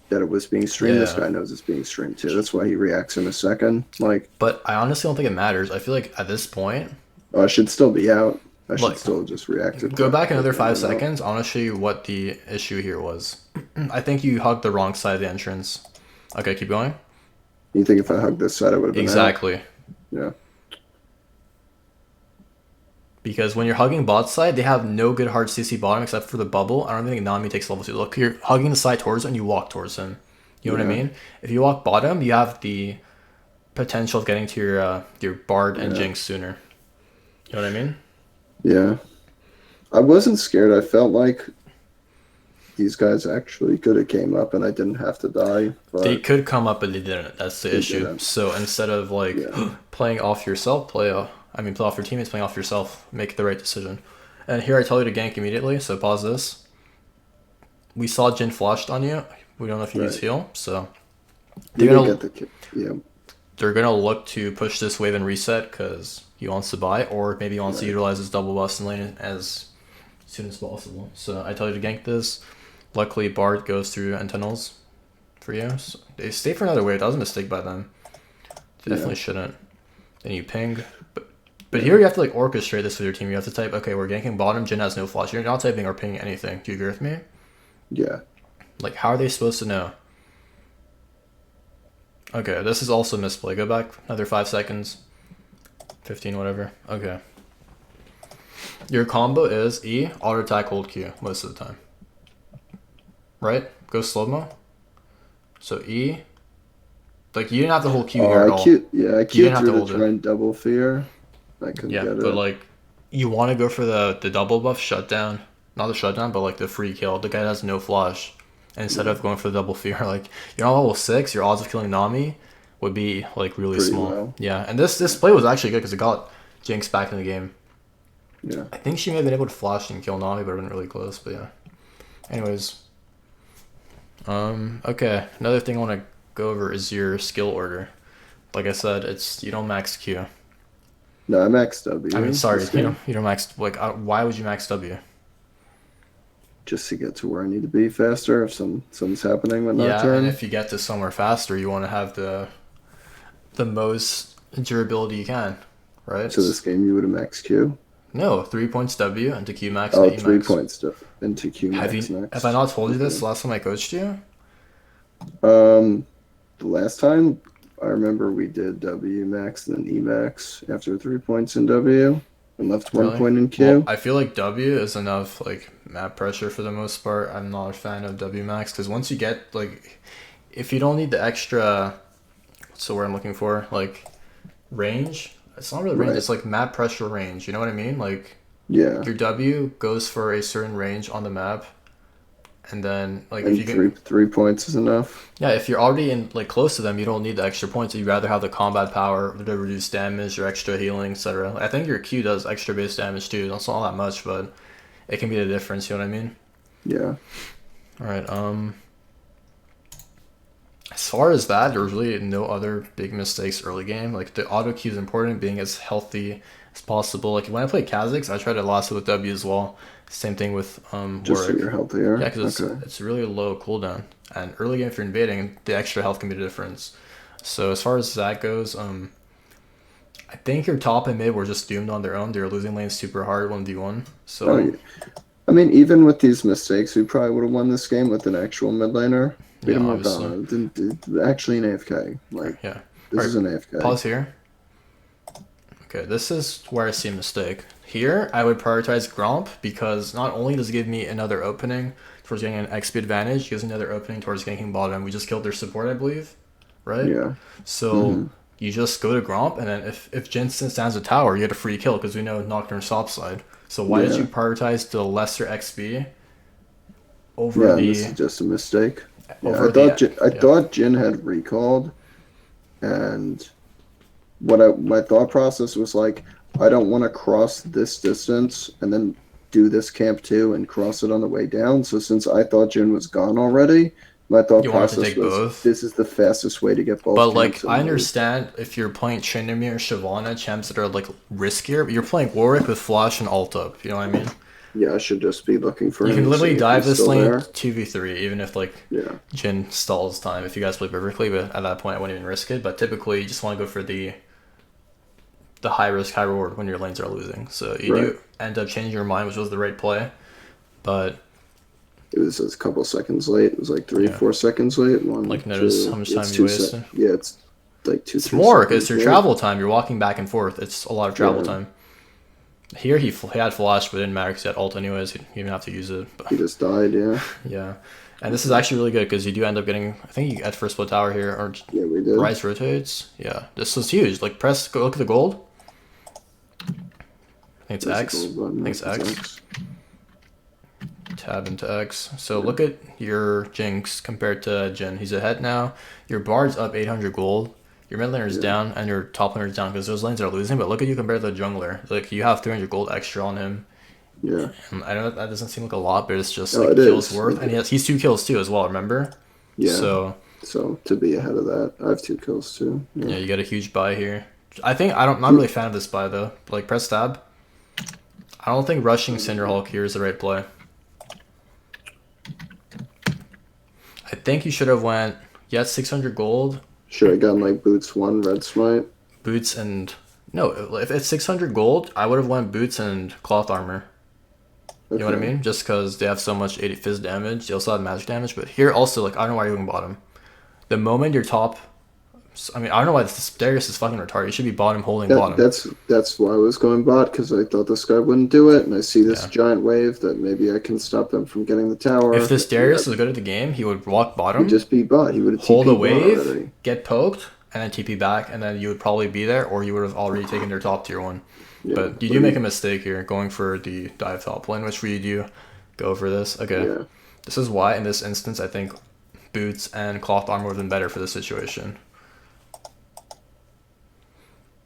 it was being streamed. This Yeah. guy knows it's being streamed too. That's why he reacts in a second. Like, but I honestly don't think it matters. I feel like at this point, oh, I should still be out. I should Like, still just react. go back another 5 I don't know. seconds. I want to show you what the issue here was. I think you hugged the wrong side of the entrance. Okay, keep going. You think if I hugged this side, I would have been Exactly. out? Yeah. Because when you're hugging bot side, they have no good hard CC bottom except for the bubble. I don't think Nami takes level 2. Look, you're hugging the side towards him and you walk towards him. You know what I Yeah. mean? If you walk bottom, you have the potential of getting to your Bard and Yeah. Jinx sooner. You know what I mean? Yeah. I wasn't scared. I felt like these guys actually could have came up and I didn't have to die. But They could come up, but they didn't. That's the They issue. didn't. So instead of like Yeah. playing off yourself, play off your teammates, playing off yourself, make the right decision. And here I tell you to gank immediately, so pause this. We saw Jhin flashed on you. We don't know if you use Right. heal, so you they're didn't gonna, get the kill. Yeah. they're gonna look to push this wave and reset because he wants to buy, or maybe he wants to Right. utilize his double buffs and lane as soon as possible. So I tell you to gank this. Luckily, Bard goes through and tunnels for you. So they stay for another wave. That was a mistake by them. They definitely shouldn't. Then you ping. But here you have to like orchestrate this with your team. You have to type, okay, we're ganking bottom. Jhin has no flash. You're not typing or pinging anything. Do you agree with me? Yeah. Like, how are they supposed to know? Okay, this is also misplay. Go back another 5 seconds. 15, whatever. Okay. Your combo is E, auto attack, hold Q most of the time. Right? Go slow-mo. So E. Like, you didn't have to hold Q here at all. I queued didn't have to through to hold it. try and double fear. I couldn't Yeah, get but it. like, you want to go for the double buff shutdown. Not the shutdown, but like the free kill. The guy has no flash. And instead of going for the double fear, like, you're on level 6, your odds of killing Nami would be like really Pretty small. low. Yeah, and this play was actually good because it got Jinx back in the game. Yeah. I think she may have been able to flash and kill Nami, but it would have been really close. But yeah. Anyways. Okay. Another thing I want to go over is your skill order. Like I said, it's you don't max Q. No, I maxed W. I mean, sorry, this you game, don't max. Like, why would you max W? just to get to where I need to be faster if something's happening with Yeah, Nocturne. and if you get to somewhere faster, you want to have the most durability you can, right? So this game you would have maxed Q. No, 3 points W into Q max. Oh, and E 3 max. points into Q Have max you? next. Have I not told you this last time I coached you? The last time I remember we did W max and then E max after 3 points in W and left 1 Really? point in Q. Well, I feel like W is enough like map pressure for the most part. I'm not a fan of W max because once you get like, if you don't need the extra, what's the word I'm looking for? Like range. It's not really range. Right. It's like map pressure range. You know what I mean? Like Yeah. your W goes for a certain range on the map, and then like if And you get 3 points is enough. yeah, if you're already in like close to them, you don't need the extra points. You'd rather have the combat power to reduce damage or extra healing, etc. I think your Q does extra base damage too. That's not that much, but it can be the difference. You know what I mean? Yeah. All right. As far as that, there's really no other big mistakes early game. Like the auto Q is important, being as healthy as possible. Like when I play Kha'Zix, I try to last it with W as well. Same thing with Just so Warwick. you're healthier. Yeah, because Okay. it's really low cooldown. And early game, if you're invading, the extra health can be the difference. So as far as that goes, I think your top and mid were just doomed on their own. They were losing lanes super hard 1v1. So Oh, yeah. I mean, even with these mistakes, we probably would have won this game with an actual mid laner. Beat yeah, him obviously. Morgana. Actually an AFK. Like, Yeah. this Alright, is an AFK. pause here. Okay, this is where I see a mistake. Here, I would prioritize Gromp because not only does it give me another opening towards getting an XP advantage, it gives me another opening towards ganking bottom. We just killed their support, I believe, right? Yeah. So you just go to Gromp, and then if Jensen stands a tower, you get a free kill because we know Nocturne's top side. So why did Yeah. you prioritize the lesser XP over Yeah, and the this is just a mistake. Yeah, over I yeah. thought Jin had recalled, and my thought process was like, I don't want to cross this distance and then do this camp too and cross it on the way down. So since I thought Jin was gone already, my thought You wanted to process take was both? this is the fastest way to get both But camps like in I mode. understand if you're playing Tryndamere, Shyvana, champs that are like riskier, but you're playing Warwick with Flash and ult up. You know what I mean? Yeah, I should just be looking for You him can to literally see if dive he's this still lane there. 2v3, even if like Yeah, Jin stalls time. If you guys play perfectly, but at that point I wouldn't even risk it. But typically you just want to go for the high risk, high reward when your lanes are losing. So you right. do end up changing your mind, which was the right play. But It was a couple seconds late. It was like three, yeah, 4 seconds late. One, like notice how two. much It's time you 2 sec. wasted. Yeah, it's like two. It's 3 more because seconds your late. travel time. You're walking back and forth. It's a lot of travel Yeah. time. Here he had flash, but it didn't matter because he had ult anyways. He didn't even have to use it. But, He just died. Yeah. yeah, and this is actually really good because you do end up getting. I think you get first split tower here or Yeah, we did. Rise rotates. Yeah, this is huge. Like press, go look at the gold. I think it's There's a X. gold button. I think it's It's X. Tab into X. So look at your Jinx compared to Jin. He's ahead now. Your Bard's up 800 gold. Your mid laner is Yeah. down and your top laner is down because those lanes are losing. But look at you compared to the jungler. Like you have 300 gold extra on him. Yeah. And I know that doesn't seem like a lot, but it's just No, like it kills is. worth. And he's 2 kills too as well. Remember? Yeah. So So to be ahead of that, I have 2 kills too. yeah, Yeah. you get a huge buy here. I'm not really a fan of this buy though. Like press tab. I don't think rushing Cinderhulk here is the right play. I think you should have went, yes, 600 gold, Should have gotten like boots 1, red smite. boots, and... No, if it's 600 gold, I would have went boots and cloth armor. You know what I Okay. mean? Just because they have so much 80 fizz damage. They also have magic damage. But here also, like, I don't know why you're going bottom. The moment you're top... I mean, I don't know why this Darius is fucking retarded. You should be bottom holding bottom. That's why I was going bot, because I thought this guy wouldn't do it, and I see this Yeah. giant wave that maybe I can stop them from getting the tower. If this Darius Yeah, was good at the game, he would walk bottom, he'd just be bot. He would have hold a TP'd bot wave, already. get poked, and then TP back, and then you would probably be there, or you would have already taken their top tier 1. Yeah, But you do make a mistake here, going for the dive top lane, which we do go for this. Okay, Yeah. this is why in this instance I think boots and cloth armor would have been better for this situation.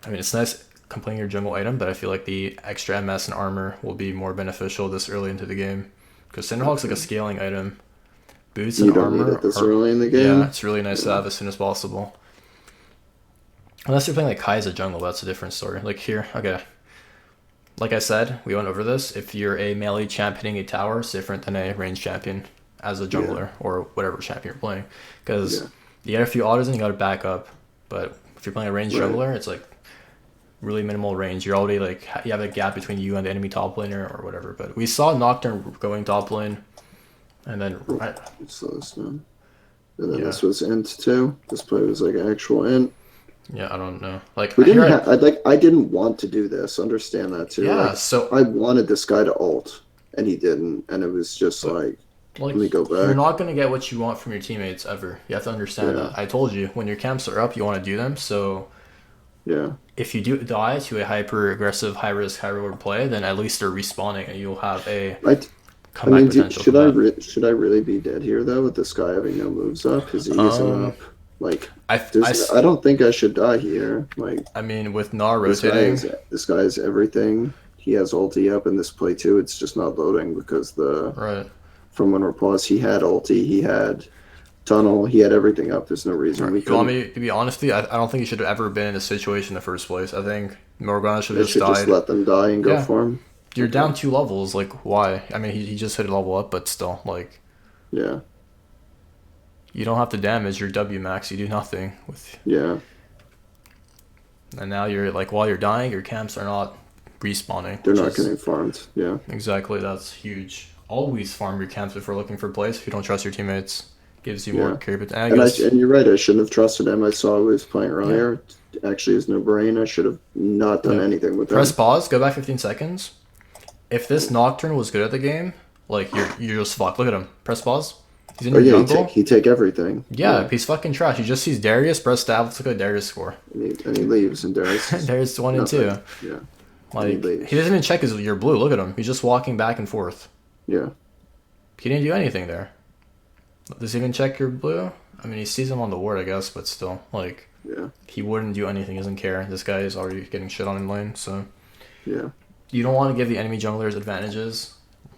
I mean, it's nice completing your jungle item, but I feel like the extra MS and armor will be more beneficial this early into the game. Because Cinderhawk's like a scaling item. Boots You and don't need armor it this are, early in the game. yeah, it's really nice to have as soon as possible. Unless you're playing like Kai'Sa jungle, that's a different story. Like here, okay. Like I said, we went over this. If you're a melee champ hitting a tower, it's different than a range champion as a jungler or whatever champion you're playing. Because you get a few autos and you got to back up. But if you're playing a range jungler, it's like really minimal range. You're already like, you have a gap between you and the enemy top laner or whatever. But we saw Nocturne going top lane. And then Slow this down. And then this was int too. This play was like actual int. yeah, I don't know. Like We didn't have, I didn't want to do this. Understand that too. Yeah, Like, so I wanted this guy to ult, and he didn't, and it was just like Like, Let me go you're back. not going to get what you want from your teammates ever. You have to understand Yeah. that. I told you, when your camps are up, you want to do them. So Yeah. if you do die to a hyper aggressive, high risk, high reward play, then at least they're respawning and you'll have a I comeback mean, potential from that. should I really be dead here though with this guy having no moves up? His E isn't Um, up. Like, I, I, I don't think I should die here. Like, I mean, with Gnar this guy rotating, is this guy is everything. He has ulti up in this play too. It's just not loading because right. from when we're paused, he had ulti, he had tunnel, he had everything up. There's no reason we You want couldn't. me to be honest with you? I don't think you should have ever been in this situation in the first place. I think Morgana should I have just should just died. let them die and go Yeah, for him. you're down Okay. 2 levels. Like, why? I mean, he just hit a level up, but still, like, Yeah. you don't have to damage your W max. You do nothing with, Yeah. and now you're like, while you're dying, your camps are not respawning, They're which not is getting farmed. Yeah. exactly, that's huge. Always farm your camps before looking for plays. If you don't trust your teammates, gives you more Yeah. carry. And I guess, And you're right. I shouldn't have trusted him. I saw he was playing yeah, earlier. Actually, has no brain. I should have not done yeah. anything with Press him. pause. Go back 15 seconds. If this Nocturne was good at the game, like you're just fucked. Look at him. Press pause. He's in Oh your yeah, jungle. he take everything. Yeah, he's fucking trash. He just sees Darius, press stab. Let's look at Darius score. And he leaves, and Darius is Darius 1 and 2. nothing. Yeah, and he Like, leaves. he doesn't even check your blue. Look at him. He's just walking back and forth. Yeah, He didn't do anything there. Does he even check your blue? I mean, he sees him on the ward, I guess, but still, like, yeah, he wouldn't do anything. He doesn't care. This guy is already getting shit on in lane, so yeah. you don't want to give the enemy junglers advantages,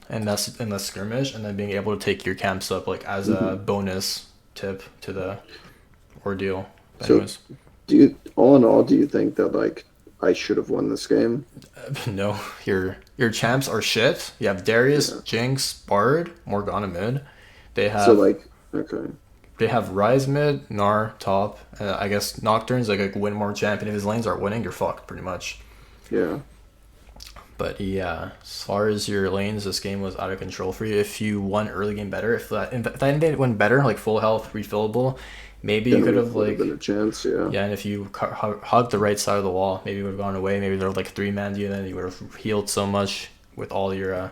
and that's in the skirmish, and then being able to take your camps up like as a bonus tip to the ordeal. But So, anyways, all in all, do you think that like I should have won this game? no, your champs are shit. You have Darius, Yeah. Jinx, Bard, Morgana mid. They have So like, okay, they have Ryze mid, Gnar top. I guess Nocturne's like a win more champion. If his lanes aren't winning, you're fucked pretty much. yeah, But yeah, as far as your lanes, this game was out of control for you. If you won early game better, if that ended went better, like full health, refillable, maybe you then could it have would have like, been a chance. Yeah, yeah. And if you hugged the right side of the wall, maybe it would have gone away. Maybe they're like 3-man you, and then you would have healed so much with all your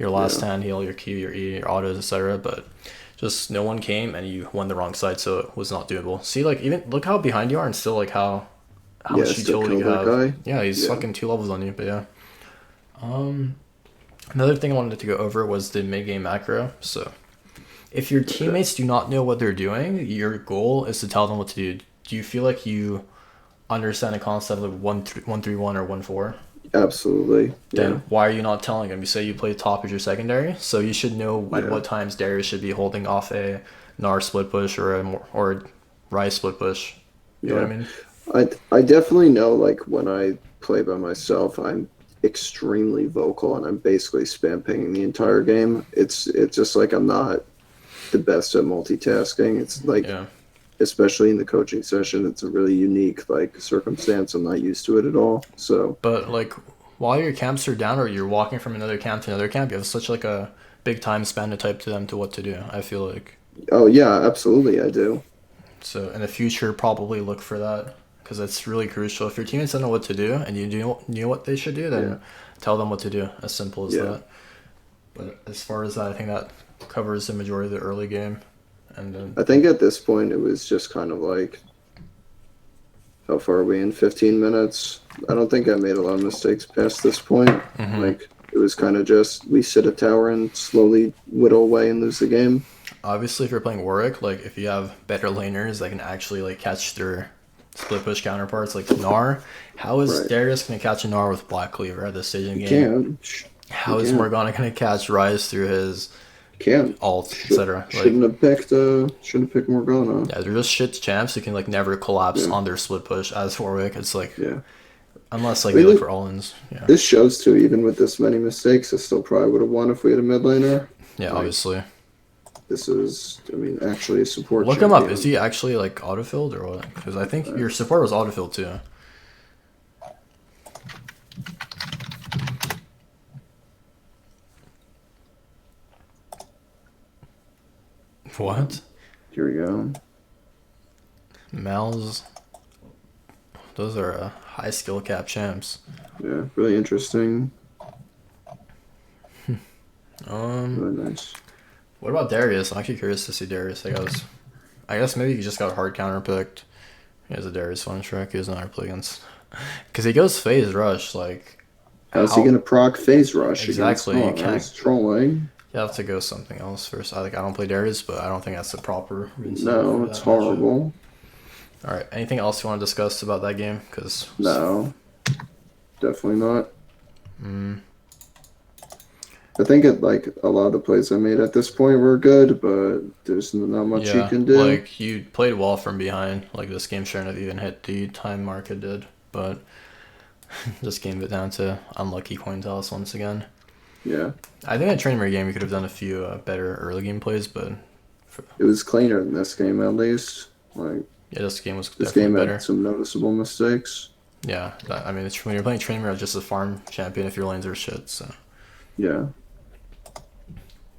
last hand heal, your Q, your E, your autos, etc. But just no one came, and you won the wrong side, so it was not doable. See, like, even look how behind you are, and still like how yeah. much Still utility you kill that have. guy. Yeah, he's Yeah, fucking 2 levels on you. But yeah. Another thing I wanted to go over was the mid-game macro. So, if your teammates do not know what they're doing, your goal is to tell them what to do. Do you feel like you understand the concept of 1-3-1 or 1-4? absolutely. Then Yeah, why are you not telling them? You say you play top as your secondary, so you should know at yeah. what times Darius should be holding off a Gnar split push or a Ryze split push. You know what I Yeah. mean? I definitely know like when I play by myself, I'm extremely vocal and I'm basically spam pinging the entire game. It's just like I'm not the best at multitasking. It's like Yeah. especially in the coaching session, it's a really unique like circumstance. I'm not used to it at all. So But like, while your camps are down or you're walking from another camp to another camp, you have such like a big time span to type to them to what to do. I feel like, oh yeah, absolutely I do. so in the future, probably look for that because it's really crucial. If your teammates don't know what to do and you do knew what they should do, then Yeah. tell them what to do. As simple as Yeah. that. But as far as that, I think that covers the majority of the early game, and then I think at this point it was just kind of like how far are we in 15 minutes? I don't think I made a lot of mistakes past this point. Like it was kind of just we sit a tower and slowly whittle away and lose the game. obviously if you're playing Warwick, like if you have better laners that can actually like catch their split push counterparts like Gnar, how is Right. Darius gonna catch a Gnar with Black Cleaver at this stage in the You game? can't. How You is can't. Morgana gonna catch Ryze through his Can't. alt, Should, etc.? Like, shouldn't have picked. Shouldn't have picked Morgana. yeah, they're just shit champs who can like never collapse Yeah. on their split push as Warwick. It's like Yeah. unless like I they mean, look look, for all-ins. Yeah, this shows too. Even with this many mistakes, I still probably would have won if we had a mid laner. yeah, Like, obviously. this is, I mean, actually a support. Look him up. champion. Is he actually like autofilled or what? Because I think your support was autofilled too. What? Here we go. Mal's. Those are high skill cap champs. Yeah, really interesting. Um, Really nice. What about Darius? I'm actually curious to see Darius. I guess maybe he just got hard counter picked. He has a Darius one track. He doesn't know how to play against. Because he goes phase rush. Like, How's he gonna proc phase rush exactly? You against can't. Mars? Trolling. You have to go something else first. I don't play Darius, but I don't think that's the proper reason. No, it's horrible. All right. Anything else you want to discuss about that game? Because no, definitely not. I think like a lot of the plays I made at this point were good, but there's not much you can do. Like you played well from behind. Like this game shouldn't have even hit the time mark it did, but just came it down to unlucky coin toss once again. Yeah. I think that Tryndamere game you could have done a few better early game plays, but it was cleaner than this game at least. Like yeah, this game was better. Had some noticeable mistakes. Yeah, I mean, when you're playing Tryndamere, it's just a farm champion if your lanes are shit. So yeah.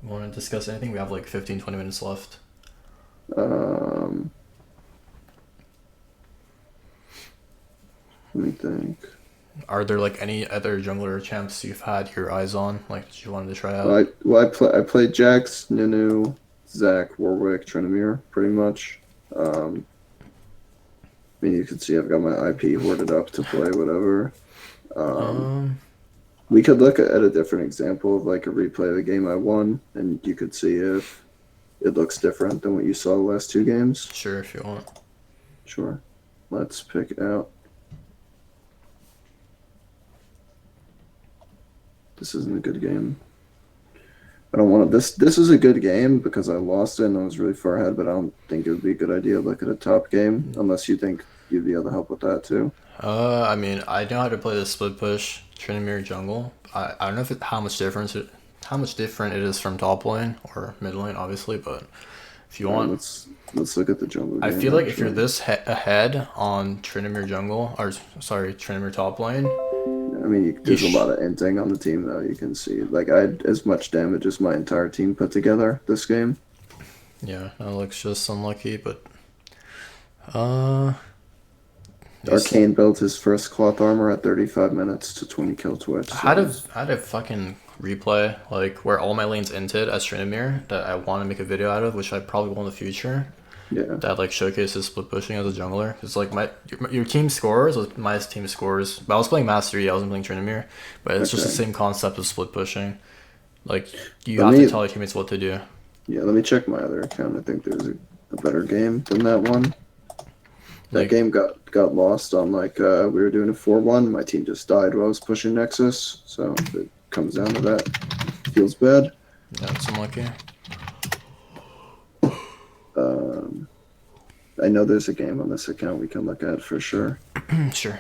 You want to discuss anything? We have like 15, 20 minutes left. Let me think. Are there like any other jungler champs you've had your eyes on, like that you wanted to try out? I played Jax, Nunu, Zac, Warwick, Tryndamere, pretty much. I mean, you can see I've got my IP hoarded up to play whatever. We could look at a different example of like a replay of the game I won, and you could see if it looks different than what you saw the last two games. Sure, if you want. Sure. Let's pick it out. This isn't a good game. I don't want to. This is a good game because I lost it and I was really far ahead, but I don't think it would be a good idea to look at a top game unless you think you'd be able to help with that too. I mean, I know how to play the split push Tryndamere jungle. I don't know how much different it is from top lane or mid lane, obviously, but if you want, let's look at the jungle. I feel like if you're this ahead on Tryndamere jungle, or sorry, Tryndamere top lane. I mean, there's a lot of inting on the team, though. You can see, like, I had as much damage as my entire team put together this game. Yeah, that looks just unlucky, but Arcane built his first cloth armor at 35 minutes to 20 kill twitch. So. I had a fucking replay like where all my lanes inted as Tryndamere that I want to make a video out of, which I probably will in the future. Yeah. That like showcases split pushing as a jungler. Because like your team scores with my team scores. But I was playing Master Yi, I wasn't playing Tryndamere. But it's just the same concept of split pushing. Like you have to tell your teammates what to do. Yeah, let me check my other account. I think there's a better game than that one. That game got lost on like we were doing a 4-1. My team just died while I was pushing Nexus. So if it comes down to that, it feels bad. Yeah, it's unlucky. I know there's a game on this account we can look at for sure. Sure.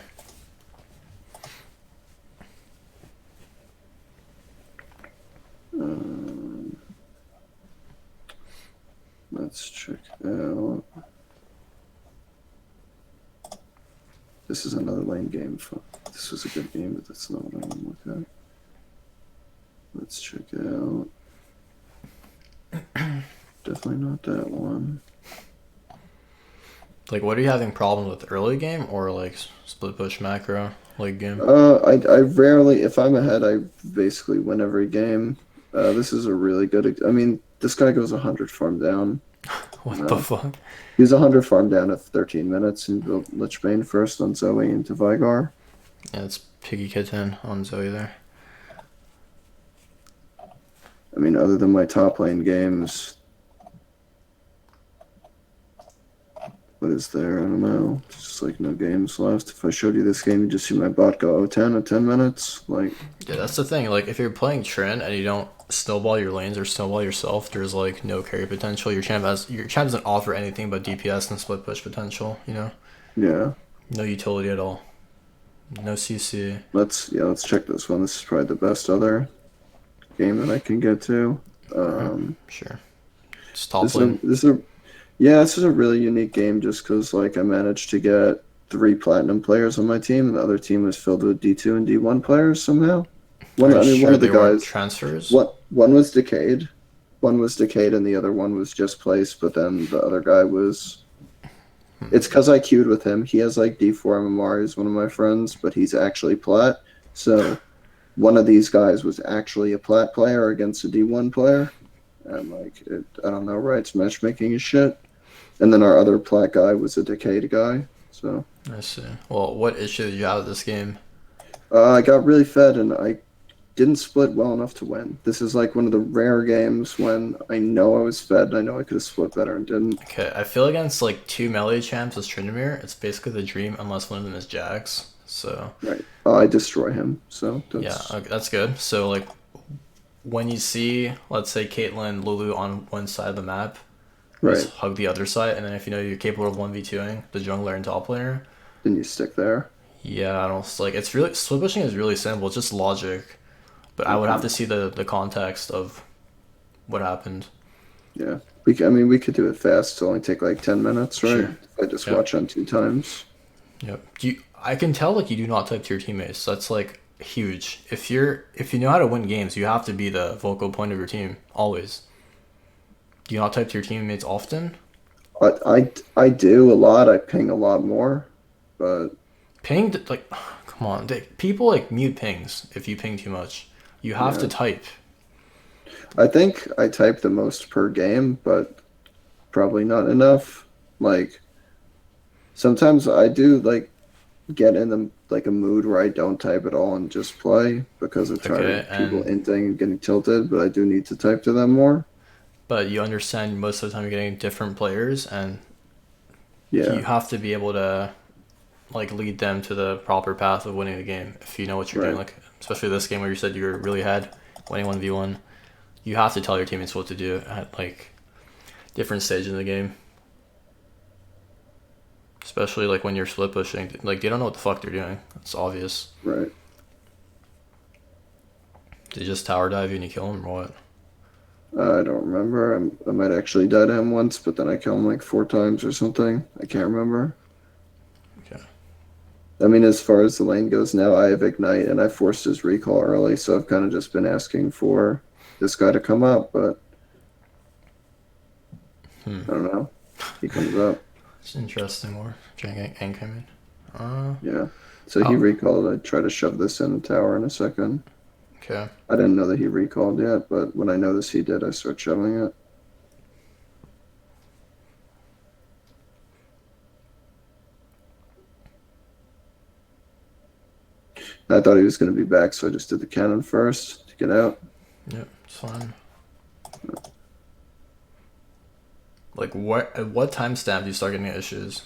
Let's check out. This is another lane game. This was a good game, but that's not what I want to look at. Let's check it out. Definitely not that one. Like, what are you having problems with, early game or like split push macro late game? I rarely, if I'm ahead, I basically win every game. This is a really good. I mean, this guy goes 100 farm down. What the fuck? He was 100 farm down at 13 minutes and built Lich Bane first on Zoe into Vigar. Yeah, it's Piggy Kitten on Zoe there. I mean, other than my top lane games, what is there? I don't know. It's just like no games left. If I showed you this game, you'd just see my bot go 0-10 at 10 minutes. Like, yeah, that's the thing. Like, if you're playing Trin and you don't snowball your lanes or snowball yourself, there's like no carry potential. Your champ doesn't offer anything but DPS and split push potential. You know? Yeah. No utility at all. No CC. Let's check this one. This is probably the best other game that I can get to. Sure. It's top lane. This is a really unique game just because like I managed to get 3 platinum players on my team, and the other team was filled with D2 and D1 players somehow. One of the guys transfers. One was decayed, and the other one was just placed. But then the other guy was. It's because I queued with him. He has like D4 MMR. He's one of my friends, but he's actually plat. So one of these guys was actually a plat player against a D1 player, and like I don't know, right? It's matchmaking is shit. And then our other plat guy was a decayed guy. So I see. Well, what issue did you have with this game? I got really fed, and I didn't split well enough to win. This is like one of the rare games when I know I was fed, and I know I could have split better and didn't. Okay, I feel against like two melee champs as Tryndamere, it's basically the dream unless one of them is Jax. So Right. I destroy him. So yeah, that's okay, that's good. So like when you see, let's say, Caitlyn, Lulu on one side of the map, you right. just hug the other side, and then if you know you're capable of 1v2ing the jungler and top laner, Then you stick there. yeah, I don't like it's really split pushing is really simple. It's just logic, but I would have Okay. to see the context of what happened. Yeah. I mean, we could do it fast. It'll only take like 10 minutes, right? Sure. If I just Yep. watch on 2 times. Yep. I can tell like you do not type to your teammates. That's like huge. If you know how to win games, you have to be the vocal point of your team always. Do you not type to your teammates often? I do a lot. I ping a lot more, but Ping like come on, people like mute pings if you ping too much. You have to yeah. type. I think I type the most per game, but probably not enough. Like sometimes I do like get in the like a mood where I don't type at all and just play because I'm tired Okay, of people and inting and getting tilted, but I do need to type to them more. but you understand most of the time you're getting different players and you Yeah, have to be able to like lead them to the proper path of winning the game if you know what you're doing. right. Like especially this game where you said you were really ahead, winning 1v1. You have to tell your teammates what to do at like different stages in the game. Especially like when you're split pushing, like they don't know what the fuck they're doing. It's obvious. Right. They just tower dive you and you kill them or what? I don't remember. I might actually die to him once, but then I kill him like 4 times or something. I can't remember. Okay. I mean, as far as the lane goes now, I have Ignite and I forced his recall early, so I've kind of just been asking for this guy to come up, but Hmm. I don't know. He comes up. It's interesting. More trying to incoming. Yeah. So he Oh. recalled. I try to shove this in the tower in a second. Okay. I didn't know that he recalled yet, but when I noticed he did, I start shoving it. I thought he was going to be back, so I just did the cannon first to get out. Yep. It's fine. Like what? At what timestamp do you start getting issues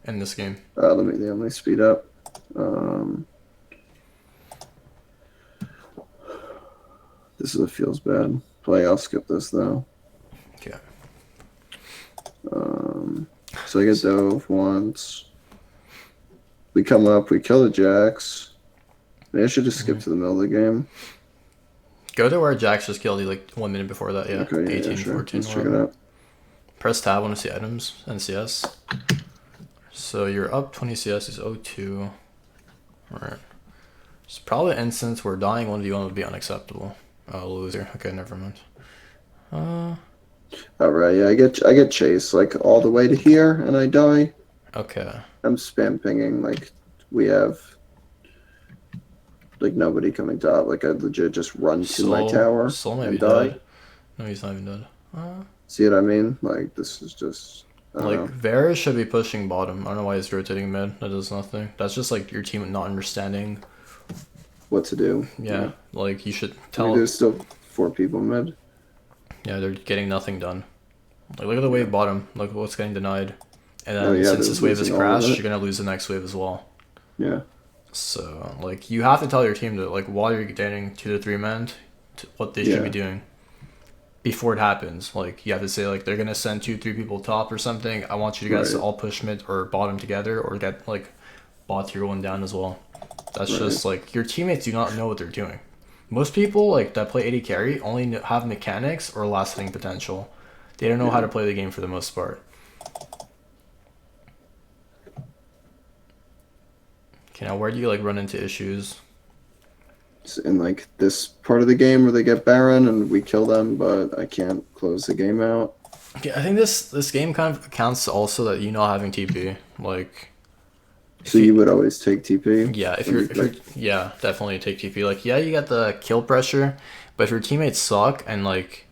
in this game? Let me speed up. Um, this is what feels bad. Play. I'll skip this though. Okay. So I get dove once. We come up. We kill the jacks. Maybe I should just skip to the middle of the game. Go to where Jax just killed you like 1 minute before that. Yeah. Okay, yeah, 18, sure. 14, Let's check it whatever. out. Press tab when you see items and CS. So you're up 20 CS is 02. Alright. It's probably an instance where dying 1v1 would be unacceptable. Oh, loser. Okay, never mind. All right, yeah, I get chased like all the way to here, and I die. Okay. I'm spam pinging like we have like nobody coming top. Like I legit just run to my tower Soul might be and die. dead. No, he's not even dead. See what I mean? Like this is just I don't Like, know Varus should be pushing bottom. I don't know why he's rotating mid. That does nothing. That's just like your team not understanding. what to do. Yeah, like you should I mean, tell. there's still 4 people mid. Yeah, they're getting nothing done. Like, look at the wave bottom. Look what's getting denied. And then Oh, yeah, since they're this wave has losing all of crashed, it. you're gonna lose the next wave as well. Yeah, So, like, you have to tell your team that, like, while you're getting 2 to 3 men, what they should be doing before it happens. Like, you have to say, like, they're gonna send 2, 3 people top or something. I want you guys to right, all push mid or bottom together, or get like bot tier 1 down as well. That's right, just like your teammates do not know what they're doing. Most people like that play AD carry only have mechanics or last hitting potential. They don't know how yeah. to play the game for the most part. Okay, now where do you like run into issues? It's in like this part of the game where they get Baron and we kill them, but I can't close the game out. Okay, I think this game kind of accounts also that you not having TP. Like, So you would always take TP? yeah, if when you're, you if play? you're yeah, definitely take TP. Like, yeah, you got the kill pressure, but if your teammates suck and like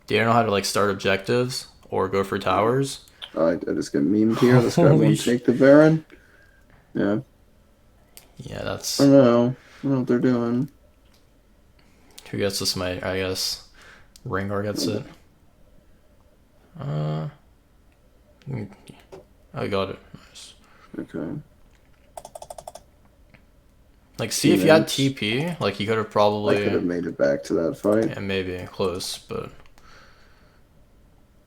They don't know how to like start objectives or go for towers. I just get memed here. This guy Holy won't take the Baron. Yeah. Yeah, I that's don't know. I don't know what they're doing. who gets this smite. I guess Rengar gets it. I got it. Nice. Okay. Like, see if you had Teammates. TP, like you could have I probably, could have made it back to that fight. yeah, maybe close, but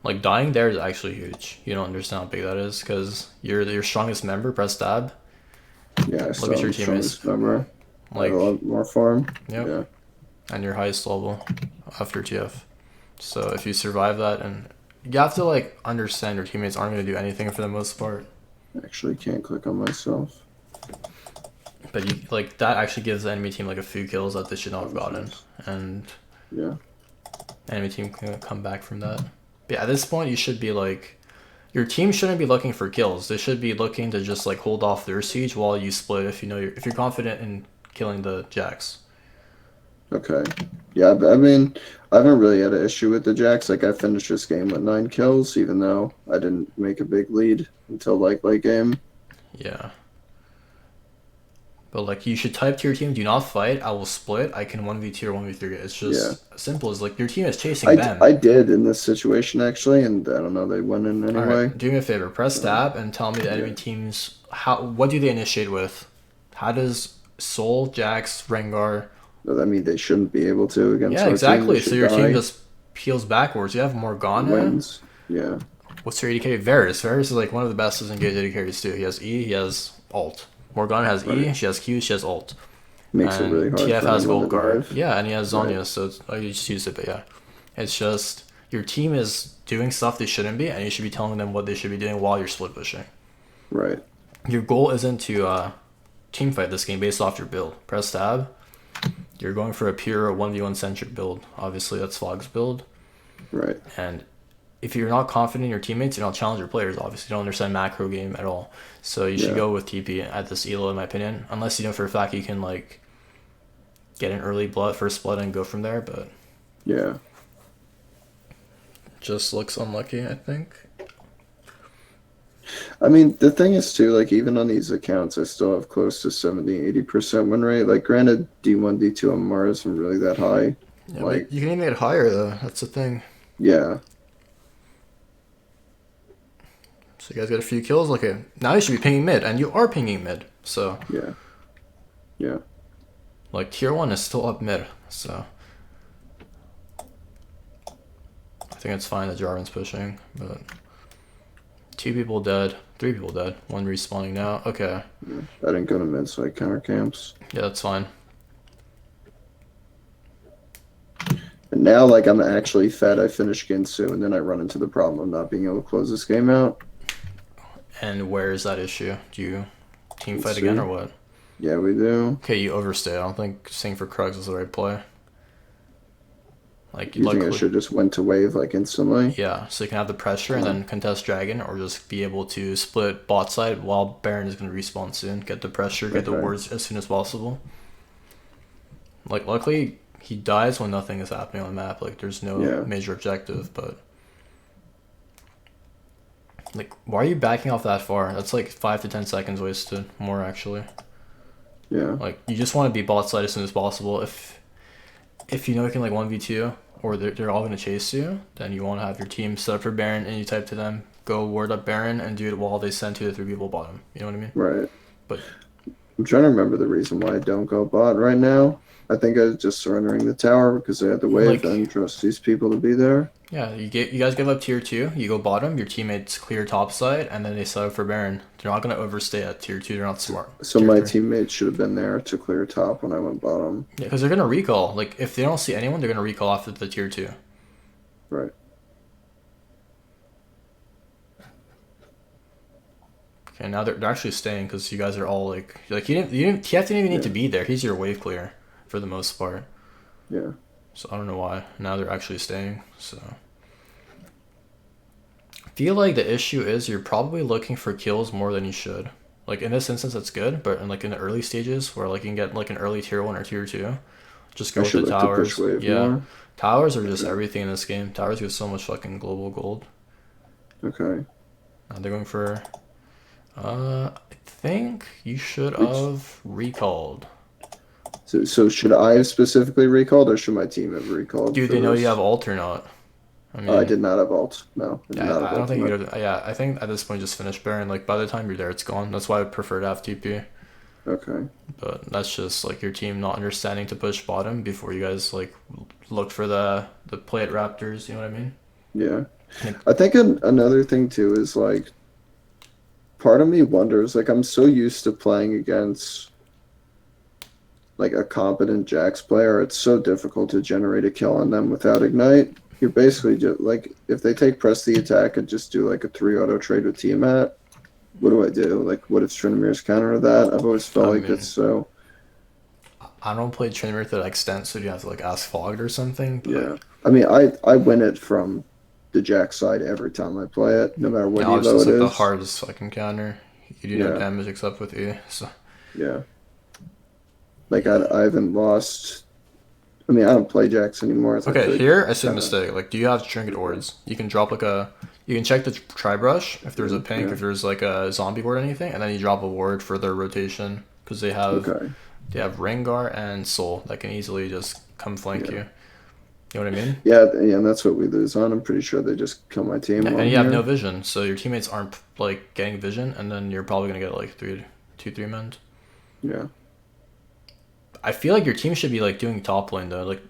like dying there is actually huge. You don't understand how big that is because you're your strongest member. Press tab. Yeah, I Look still at am your the teammates. strongest member. I had Like, a lot more farm. yep, Yeah. and your highest level after TF. So if you survive that, and you have to like understand your teammates aren't going to do anything for the most part. Actually, can't click on myself. But you like that actually gives the enemy team like a few kills that they should not have gotten, and Yeah. enemy team can come back from that. But yeah, at this point, you should be like, your team shouldn't be looking for kills. They should be looking to just like hold off their siege while you split. If you know if you're confident in killing the Jacks. Okay. Yeah, but I mean, I haven't really had an issue with the Jacks. Like, I finished this game with 9 kills, even though I didn't make a big lead until like late game. Yeah. But like you should type to your team, do not fight. I will split. I can 1v2 or 1v3. It's just as simple as like your team is chasing them. I did in this situation actually, and I don't know, they went in All anyway. right, do me a favor. Press tab and tell me the enemy teams what do they initiate with? How does Soul, Jax, Rengar? I mean, they shouldn't be able to against Yeah, our exactly. team. So your team just peels backwards. You have Morgana. Wins. Yeah. What's your AD carry? Varus. Varus is like one of the best as engaged AD carries too. He has E, he has ult. Morgana has E, she has Q, she has ult. Makes it really hard. TF for has anyone Gold to Guard. dive. Yeah, and he has Zonya, Right. so you just use it, but yeah. It's just your team is doing stuff they shouldn't be, and you should be telling them what they should be doing while you're split pushing. Right. Your goal isn't to team fight this game based off your build. Press tab. You're going for a pure 1v1 centric build. Obviously, that's Fog's build. Right. And if you're not confident in your teammates, you don't challenge your players. Obviously, you don't understand macro game at all. So you should go with TP at this elo, in my opinion. Unless you know for a fact you can like get an early first blood and go from there. But Yeah. just looks unlucky, I think. I mean, the thing is too, like even on these accounts, I still have close to 70-80% win rate. Like, granted, D1, D2 on Mars isn't really that high. Yeah, Like, but you can even get higher though. That's the thing. yeah. So you guys get a few kills. Like now you should be pinging mid, and you are pinging mid. So Yeah. Yeah. like tier 1 is still up mid. So I think it's fine that Jarvan's pushing, but 2 people dead, 3 people dead, 1 respawning now. Okay. Yeah. I didn't go to mid, so I counter camps. Yeah, that's fine. And now, like, I'm actually fed. I finish Ginsu, and then I run into the problem of not being able to close this game out. And where is that issue? Do you team Let's fight see. again or what? Yeah, we do. Okay, you overstay. I don't think staying for Krugs is the right play. Like You think I should just went to wave, like, instantly? Yeah, so you can have the pressure and then contest Dragon, or just be able to split bot side while Baron is going to respawn soon. Get the pressure, get the wards as soon as possible. Like, luckily, he dies when nothing is happening on the map. Like, there's no major objective, but... Like, why are you backing off that far? That's like 5 to 10 seconds wasted. More, actually. Yeah. Like, you just want to be bot side as soon as possible. If you know you can, like, 1v2, or they're all going to chase you, then you want to have your team set up for Baron, and you type to them, go ward up Baron, and do it while they send 2 to 3 people bottom. You know what I mean? Right. But I'm trying to remember the reason why I don't go bot right now. I think I was just surrendering the tower because I had the wave Like- and trust these people to be there. yeah, you guys give up tier 2, you go bottom, your teammates clear top side, and then they set up for Baron. They're not going to overstay at tier 2, they're not smart. So Tier my 3. teammates should have been there to clear top when I went bottom. Yeah, because they're going to recall. Like, if they don't see anyone, they're going to recall after the tier 2. Right. Okay, now they're actually staying because you guys are all like TF didn't even need to be there. He's your wave clear for the most part. Yeah. So I don't know why. Now they're actually staying. So I feel like the issue is you're probably looking for kills more than you should. Like in this instance, that's good, but in the early stages where like you can get like an early tier 1 or tier 2, Just I go with should the look to push towers. wave Yeah. more. Towers are just Okay. everything in this game. Towers give so much fucking global gold. Okay. They're going for... I think you should Which have recalled. so should I have specifically recalled, or should my team have recalled Dude, for they know you have this? alt or not? I I mean, did not have alt. No, I did yeah, not have I don't think you ultimate. could have... Yeah, I think at this point just finish Baron. Like, by the time you're there, it's gone. That's why I prefer to have TP. Okay. But that's just, like, your team not understanding to push bottom before you guys, like, look for the play at Raptors. You know what I mean? Yeah. Like, I think another thing too is like part of me wonders, like I'm so used to playing against like a competent Jax player, it's so difficult to generate a kill on them without Ignite. You're basically just like if they take press the attack and just do like a 3 auto trade with Tiamat, what do I do? Like what if Tryndamere's counter to that? I've always felt I like it's mean, so I don't play Tryndamere to that extent, so you have to, like, ask Fogged or something, but... yeah. I mean I win it from the Jax side every time I play it, no matter Yeah, what obviously elo it's it like the is. hardest fucking counter. You do no Yeah, damage except with E. So yeah. Like yeah. I haven't lost. I mean, I don't play Jax anymore. It's Okay, actually here I see a kind of mistake. Like, do you have trinket wards? You can drop like a. You can check the tri brush if there's a pink, yeah. if there's like a zombie ward or anything, and then you drop a ward for their rotation because Okay, they have Rengar and Soul that can easily just come flank you. yeah, You know what I mean? yeah. And that's what we lose on. I'm pretty sure they just kill my team Yeah, while and I'm you have no here. vision, so your teammates aren't like getting vision, and then you're probably gonna get like 3 men. Yeah, I feel like your team should be like doing top lane though. Like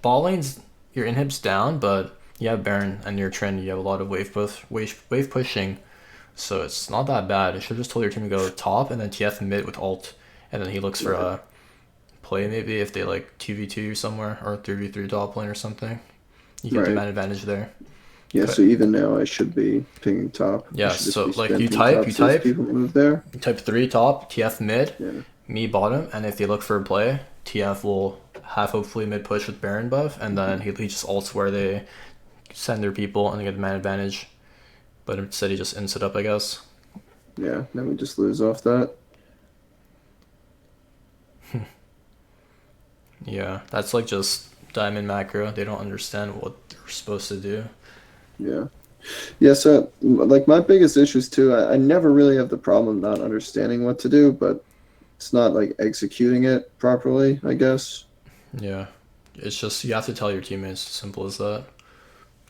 ball lane's your inhib's down, but you have Baron and your trend. You have a lot of wave pushing, so it's not that bad. You should just told your team to go top and then TF mid with ult, and then he looks for right, a play maybe if they like 2v2 somewhere or 3v3 top lane or something. You get the right. man advantage there. Yeah. Okay. So even now, I should be pinging top. I Yeah. should just So be like spinning top since people move there. you type 3 top, TF mid, Yeah, me bottom, and if they look for a play, TF will have hopefully mid push with Baron buff, and then he just ults where they send their people and they get the man advantage. But instead he just ints it up, I guess. yeah. Then we just lose off that. Yeah, that's like just diamond macro. They don't understand what they're supposed to do. Yeah. Yeah, so like my biggest issues too, I never really have the problem not understanding what to do, but it's not like executing it properly, I guess. Yeah, it's just you have to tell your teammates. Simple as that.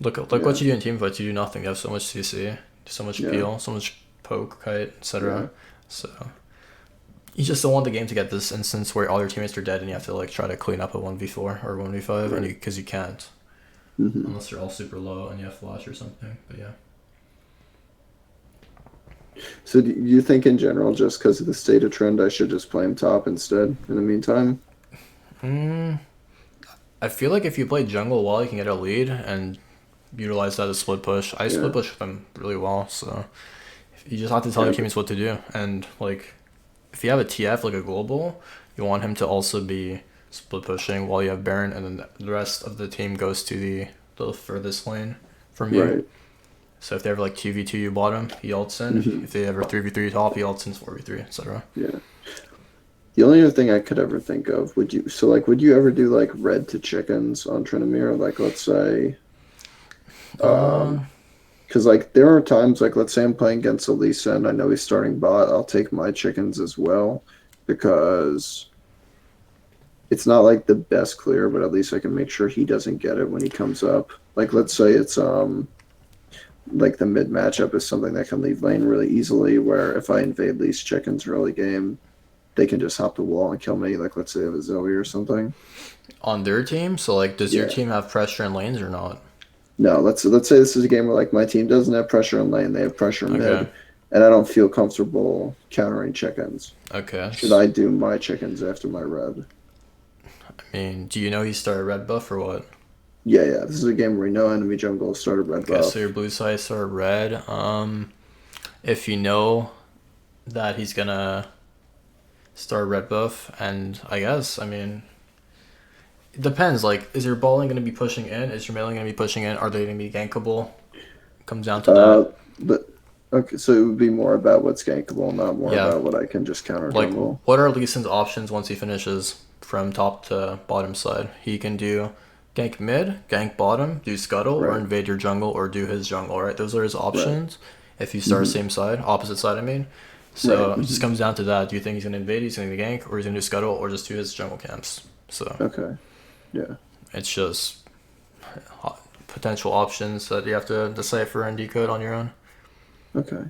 Look Yeah, what you do in team fights. You do nothing. You have so much CC, so much yeah, peel, so much poke, kite, yeah, etc. So you just don't want the game to get this instance where all your teammates are dead and you have to like try to clean up a 1v4 or 1v5 and right. because you can't Hmm. unless they're all super low and you have flash or something. But yeah. So do you think in general, just because of the state of trend, I should just play him top instead in the meantime? Mm, I feel like if you play jungle well, you can get a lead and utilize that as split push. I split Yeah, push them really well, so you just have to tell yeah, your teammates what to do. And like, if you have a TF like a global, you want him to also be split pushing while you have Baron, and then the rest of the team goes to the furthest lane from you. right. So if they ever like 2v2 you bottom, he ults in. Hmm. If they ever 3v3 top, he ults in 4v3, etc. Yeah. The only other thing I could ever think of, would you ever do like red to chickens on Tryndamere? Like, let's say, Uh, um, because like there are times like let's say I'm playing against Elisa and I know he's starting bot, I'll take my chickens as well because it's not like the best clear, but at least I can make sure he doesn't get it when he comes up. Like let's say it's like the mid matchup is something that can leave lane really easily where if I invade these chickens early game, they can just hop the wall and kill me, like let's say I have a Zoe or something. on their team, so like, does your Yeah. team have pressure in lanes or not? No, let's say this is a game where like my team doesn't have pressure in lane, they have pressure Okay, mid, and I don't feel comfortable countering chickens. okay. Should I do my chickens after my red? I mean, do you know he started red buff or what? Yeah, yeah. This is a game where we know enemy jungle started red Okay, so buff. your blue side started red. If you know that he's gonna start red buff, and I guess, I mean, it depends. Like, is your bowling gonna be pushing in? Is your melee gonna be pushing in? Are they gonna be gankable? Comes down to Uh, that. but Okay, so it would be more about what's gankable, not more Yeah, about what I can just counter like jungle. what are Lee Sin's options once he finishes from top to bottom side? He can do gank mid, gank bottom, do scuttle, or Right, invade your jungle, or do his jungle. Right, those are his right, options. If you start hmm same side, opposite side, I mean. right. So it just comes down to that. Do you think he's gonna invade? He's gonna gank, or he's gonna do scuttle, or just do his jungle camps? So Okay, yeah, it's just potential options that you have to decipher and decode on your own. okay.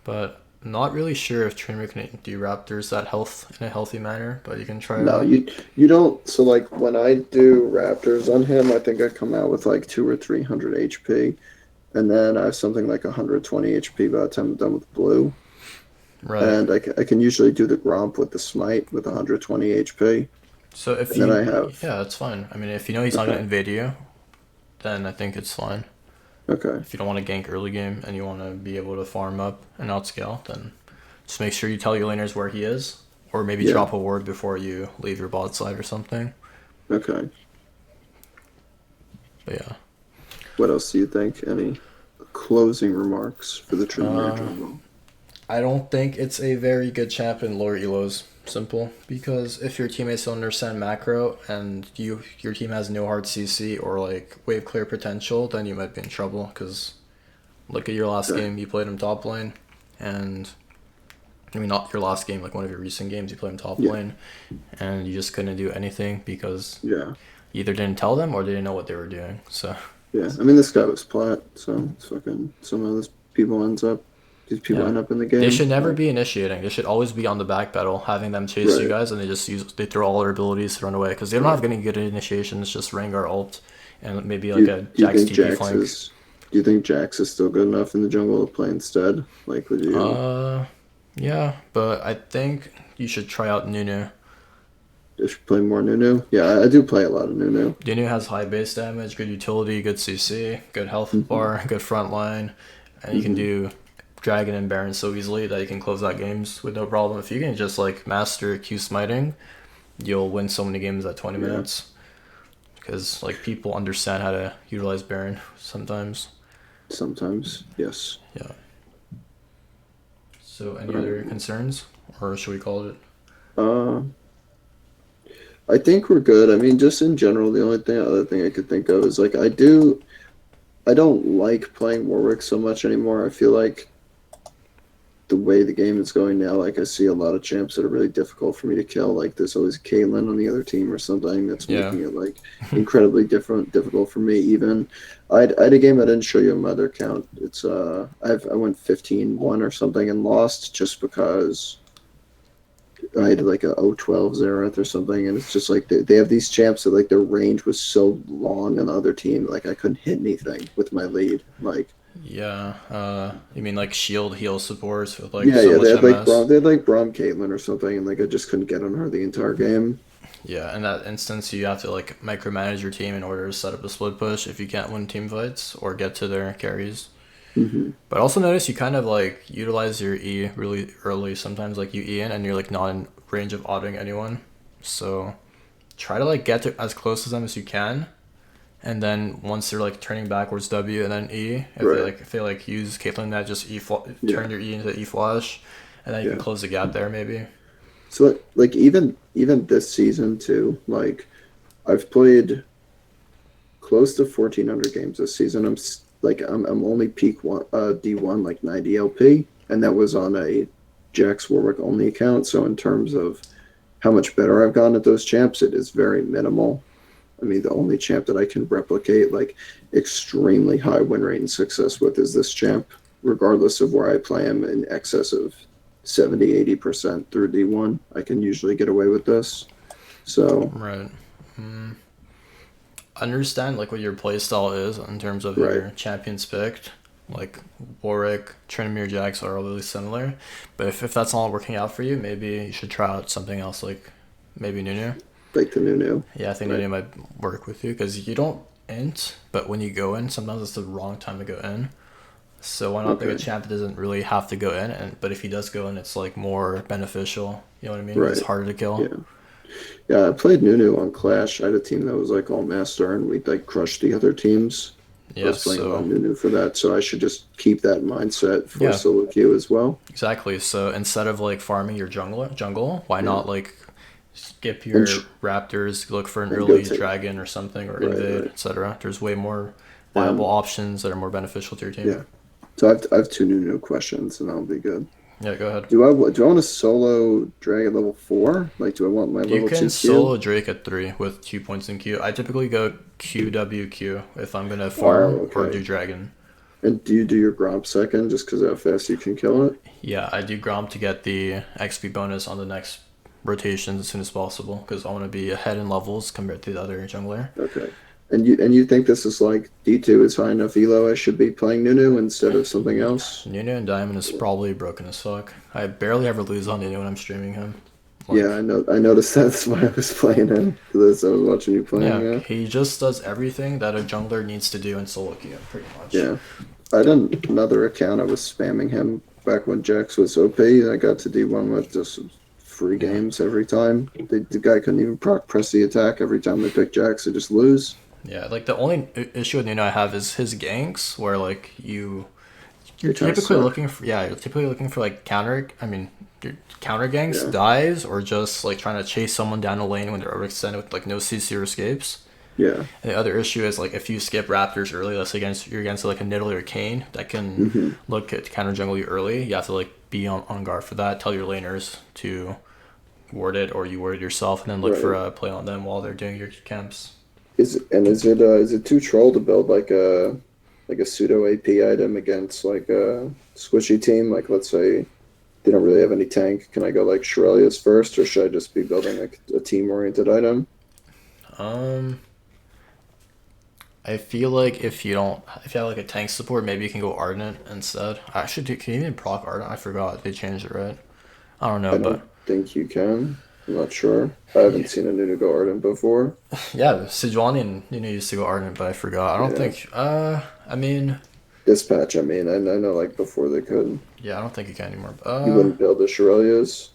But not really sure if Tryndamere can do Raptors that health in a healthy manner, but you can try it No, out. you don't. So like when I do Raptors on him, I think I come out with like 200 or 300 HP, and then I have something like 120 HP by the time I'm done with blue. Right. And I can usually do the Gromp with the Smite with 120 HP, So if and then I you, have yeah, that's fine. I mean, if you know he's not gonna okay, invade you, then I think it's fine. okay, If you don't want to gank early game and you want to be able to farm up and outscale, then just make sure you tell your laners where he is, or maybe yeah, drop a ward before you leave your bot side or something. okay. But yeah. What else do you think? Any closing remarks for the Tryndamere Uh, jungle? I don't think it's a very good champ in lower elos. Simple, because if your teammates don't understand macro and your team has no hard CC or like wave clear potential, then you might be in trouble. Because look at your last Okay, game, you played him top lane, and I mean not your last game, like one of your recent games, you played him top yeah, lane, and you just couldn't do anything because yeah, you either didn't tell them or they didn't know what they were doing. So yeah. I mean, this guy was plat, so it's fucking some of these people yeah. end up in the They should game. never Like, be initiating. They should always be on the back pedal, having them chase you right. guys, and they throw all their abilities to run away because they don't have Right. any good initiation. It's just Rengar ult and maybe Do like you a do you Jax think TP Jax flank. is do you think Jax is still good enough in the jungle to play instead? Like, would you Uh, yeah, but I think you should try out Nunu. if you play more Nunu? Yeah, I do play a lot of Nunu. Nunu has high base damage, good utility, good CC, good health Hmm bar, good front line, and you can hmm do Dragon and Baron so easily that you can close out games with no problem. If you can just like master Q smiting, you'll win so many games at 20 Yeah, minutes. Because like people understand how to utilize Baron sometimes. sometimes. Yes. Yeah. So any All other right. concerns, or should we call it? Uh, I think we're good. I mean, just in general, the only other thing I could think of is like I don't like playing Warwick so much anymore. I feel like the way the game is going now, like I see a lot of champs that are really difficult for me to kill. Like there's always Caitlyn on the other team or something that's Yeah. making it like incredibly difficult for me. Even I had a game I didn't show you on my other account. It's I went 15-1 or something and lost just because I had like a 012 Xerath or something, and it's just like they have these champs that like their range was so long on the other team, like I couldn't hit anything with my lead. Like Yeah. You mean like shield heal supports with like yeah, so yeah, much MS? They had like Braum Caitlyn or something, and like I just couldn't get on her the entire game. Yeah. In that instance, you have to like micromanage your team in order to set up a split push if you can't win team fights or get to their carries. Hmm But also notice you kind of like utilize your E really early. Sometimes like you E in and you're like not in range of autoing anyone. So try to like get to as close to them as you can, and then once they're like turning backwards W and then E, Right. if they like use Caitlyn that just Yeah. turn your E into E flash, and then you can Yeah. close the gap there maybe. So like even this season too, like I've played close to 1,400 games this season. I'm only peak one D1 like 90 LP, and that was on a Jax Warwick only account. So in terms of how much better I've gotten at those champs, it is very minimal. I mean, the only champ that I can replicate like extremely high win rate and success with is this champ, regardless of where I play him in excess of 70-80% through D1. I can usually get away with this. So, Right. Mm. Understand like what your playstyle is in terms of right. your champions picked. Like Warwick, Tryndamere, Jax are all really similar. But if that's not working out for you, maybe you should try out something else like maybe Nunu. Like the new. Yeah, I think Right. Nunu might work with you because you don't int, but when you go in, sometimes it's the wrong time to go in. So why not pick a Okay. champ that doesn't really have to go in, and but if he does go in, it's like more beneficial. You know what I mean? It's Right. harder to kill. Yeah. Yeah, I played Nunu on Clash. I had a team that was like all master, and we like crushed the other teams. I Yeah, was playing a lot of so Nunu for that, so I should just keep that mindset for yeah, solo queue as well. exactly. So instead of like farming your jungle, why Yeah, not like skip and your raptors, look for an and go early take dragon or something, or right, invade, right, etc. There's way more viable and options that are more beneficial to your team. yeah. So I have two Nunu questions, and that'll be good. Yeah, go ahead. Do I want to solo drag at level 4? Like, do I want my You level can 2 Q? solo Drake at 3 with 2 points in Q. I typically go QWQ if I'm gonna farm Oh, or do okay. dragon. And do you do your Gromp second just because of how fast you can kill it? Yeah, I do Grom to get the XP bonus on the next rotations as soon as possible because I want to be ahead in levels compared to the other jungler. Okay. And you think this is like D2 is high enough elo? I should be playing Nunu instead of something else? Nunu and Diamond is probably broken as fuck. I barely ever lose on Nunu when I'm streaming him. Yeah, Like, I know. I noticed that's why I was playing him. Because I was watching you playing. yeah, Yeah. he just does everything that a jungler needs to do in solo queue, pretty much. Yeah. I done another account. I was spamming him back when Jax was OP. I got to D1 with just free Yeah. games every time. The guy couldn't even press the attack every time they pick Jax. They just lose. Yeah, like the only issue with Nunu I have is his ganks, where like you're They kind of typically suck. looking for you're typically looking for like counter. I mean, your counter ganks, Yeah. dives, or just like trying to chase someone down the lane when they're overextended with like no CC or escapes. Yeah. And the other issue is like if you skip Raptors early, let's say you're against like a Nidalee or Kane that can Hmm. look at counter jungle you early. You have to like be on guard for that. Tell your laners to ward it, or you ward it yourself, and then look for Right. a play on them while they're doing your camps. Is it too troll to build like a pseudo AP item against like a squishy team? Like let's say they don't really have any tank. Can I go like Shirelia's first, or should I just be building like a team oriented item? Um, I feel like if you have like a tank support, maybe you can go Ardent instead. Actually, can you even proc Ardent? I forgot they changed it, right? I don't know, I but don't think you can. I'm not sure. I yeah, haven't seen a Nunu go Ardent before. yeah, Sejuani and used to go Ardent, but I forgot. I don't Yeah. think. I mean, Dispatch, I mean, I know like before they could. yeah, I don't think you can anymore. You wouldn't build the Shirelias.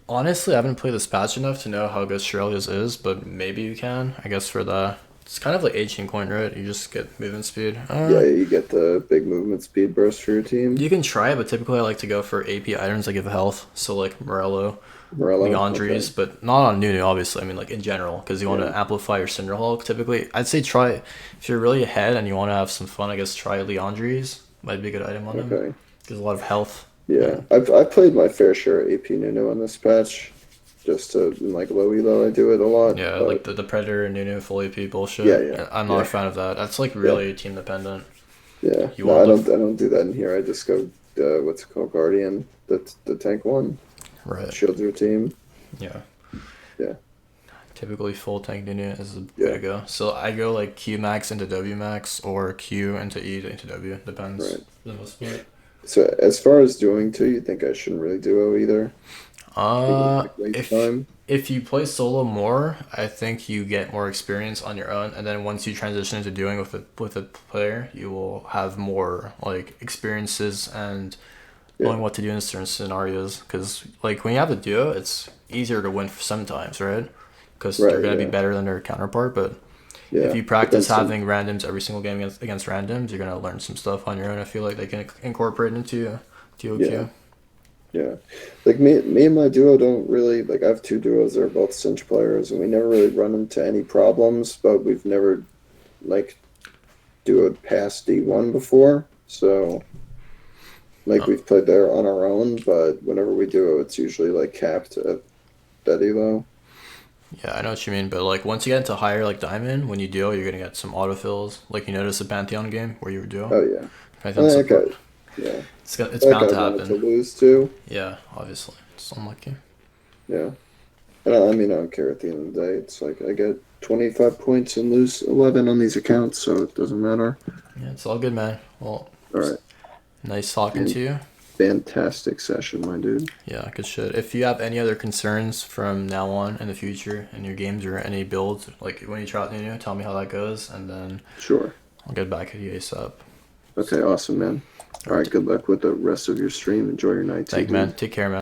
Honestly, I haven't played this patch enough to know how good Shirley's is, but maybe you can. I guess for the it's kind of like 18 coin, right? You just get movement speed. Yeah, you get the big movement speed burst for your team. You can try it, but typically I like to go for AP items that give health. So like Morello, Morello, Leandries, okay. but not on Nunu, obviously. I mean, like in general, because you want Yeah, to amplify your Cinderhulk. Typically, I'd say try if you're really ahead and you want to have some fun. I guess try Leandries. Might be a good item on him. okay. Gives a lot of health. Yeah, And I've played my fair share of AP Nunu on this patch. Just to in like low elo, I do it a lot. yeah, like But the Predator and Nunu full AP yeah, bullshit. yeah, I'm not a yeah, fan of that. That's like yeah, really team dependent. yeah. You No, want I to look don't. I don't do that in here. I just go. What's it called? Guardian. The tank one. right. Shields your team. Yeah. Yeah, Typically full tank Nunu is the way yeah. to go. So I go like Q max into W max or Q into E into W. Depends Right. for the most part. So as far as doing two, you think I shouldn't really duo either? Think it like waste If time. you play solo more, I think you get more experience on your own, and then once you transition into doing with a player, you will have more like experiences and Yeah, knowing what to do in certain scenarios. Because like when you have a duo, it's easier to win sometimes, right? Because they're right. gonna be Yeah, better than their counterpart. But if yeah. you But then practice some. having randoms every single game against randoms, you're gonna learn some stuff on your own. I feel like they can incorporate into Yeah, DOQ. yeah. Like me and my duo don't really like. I have two duos that are both cinch players, and we never really run into any problems. But we've never like duoed past D1 before. So like Oh, we've played there on our own, but whenever we duo, it's usually like capped at that elo. yeah, I know what you mean, but like once you get into higher like diamond, when you duo, you're gonna get some autofills. Like you notice a Pantheon game where you duo, Oh yeah, Pantheon and that support. guy. Yeah, It's that bound guy to wanted to happen. lose too. Yeah, obviously, it's unlucky. Yeah. And I mean, I don't care at the end of the day. It's like I get 25 points and lose 11 on these accounts, so it doesn't matter. Yeah, it's all good, man. Well, All right. nice talking And to you. fantastic session, my dude. Yeah, good shit. If you have any other concerns from now on in the future in your games or any builds, like when you try out new, tell me how that goes, and then Sure. I'll get back at you ASAP. Okay, awesome, man. All right, good luck with the rest of your stream. Enjoy your night too, Thank you, man. dude. Take care, man.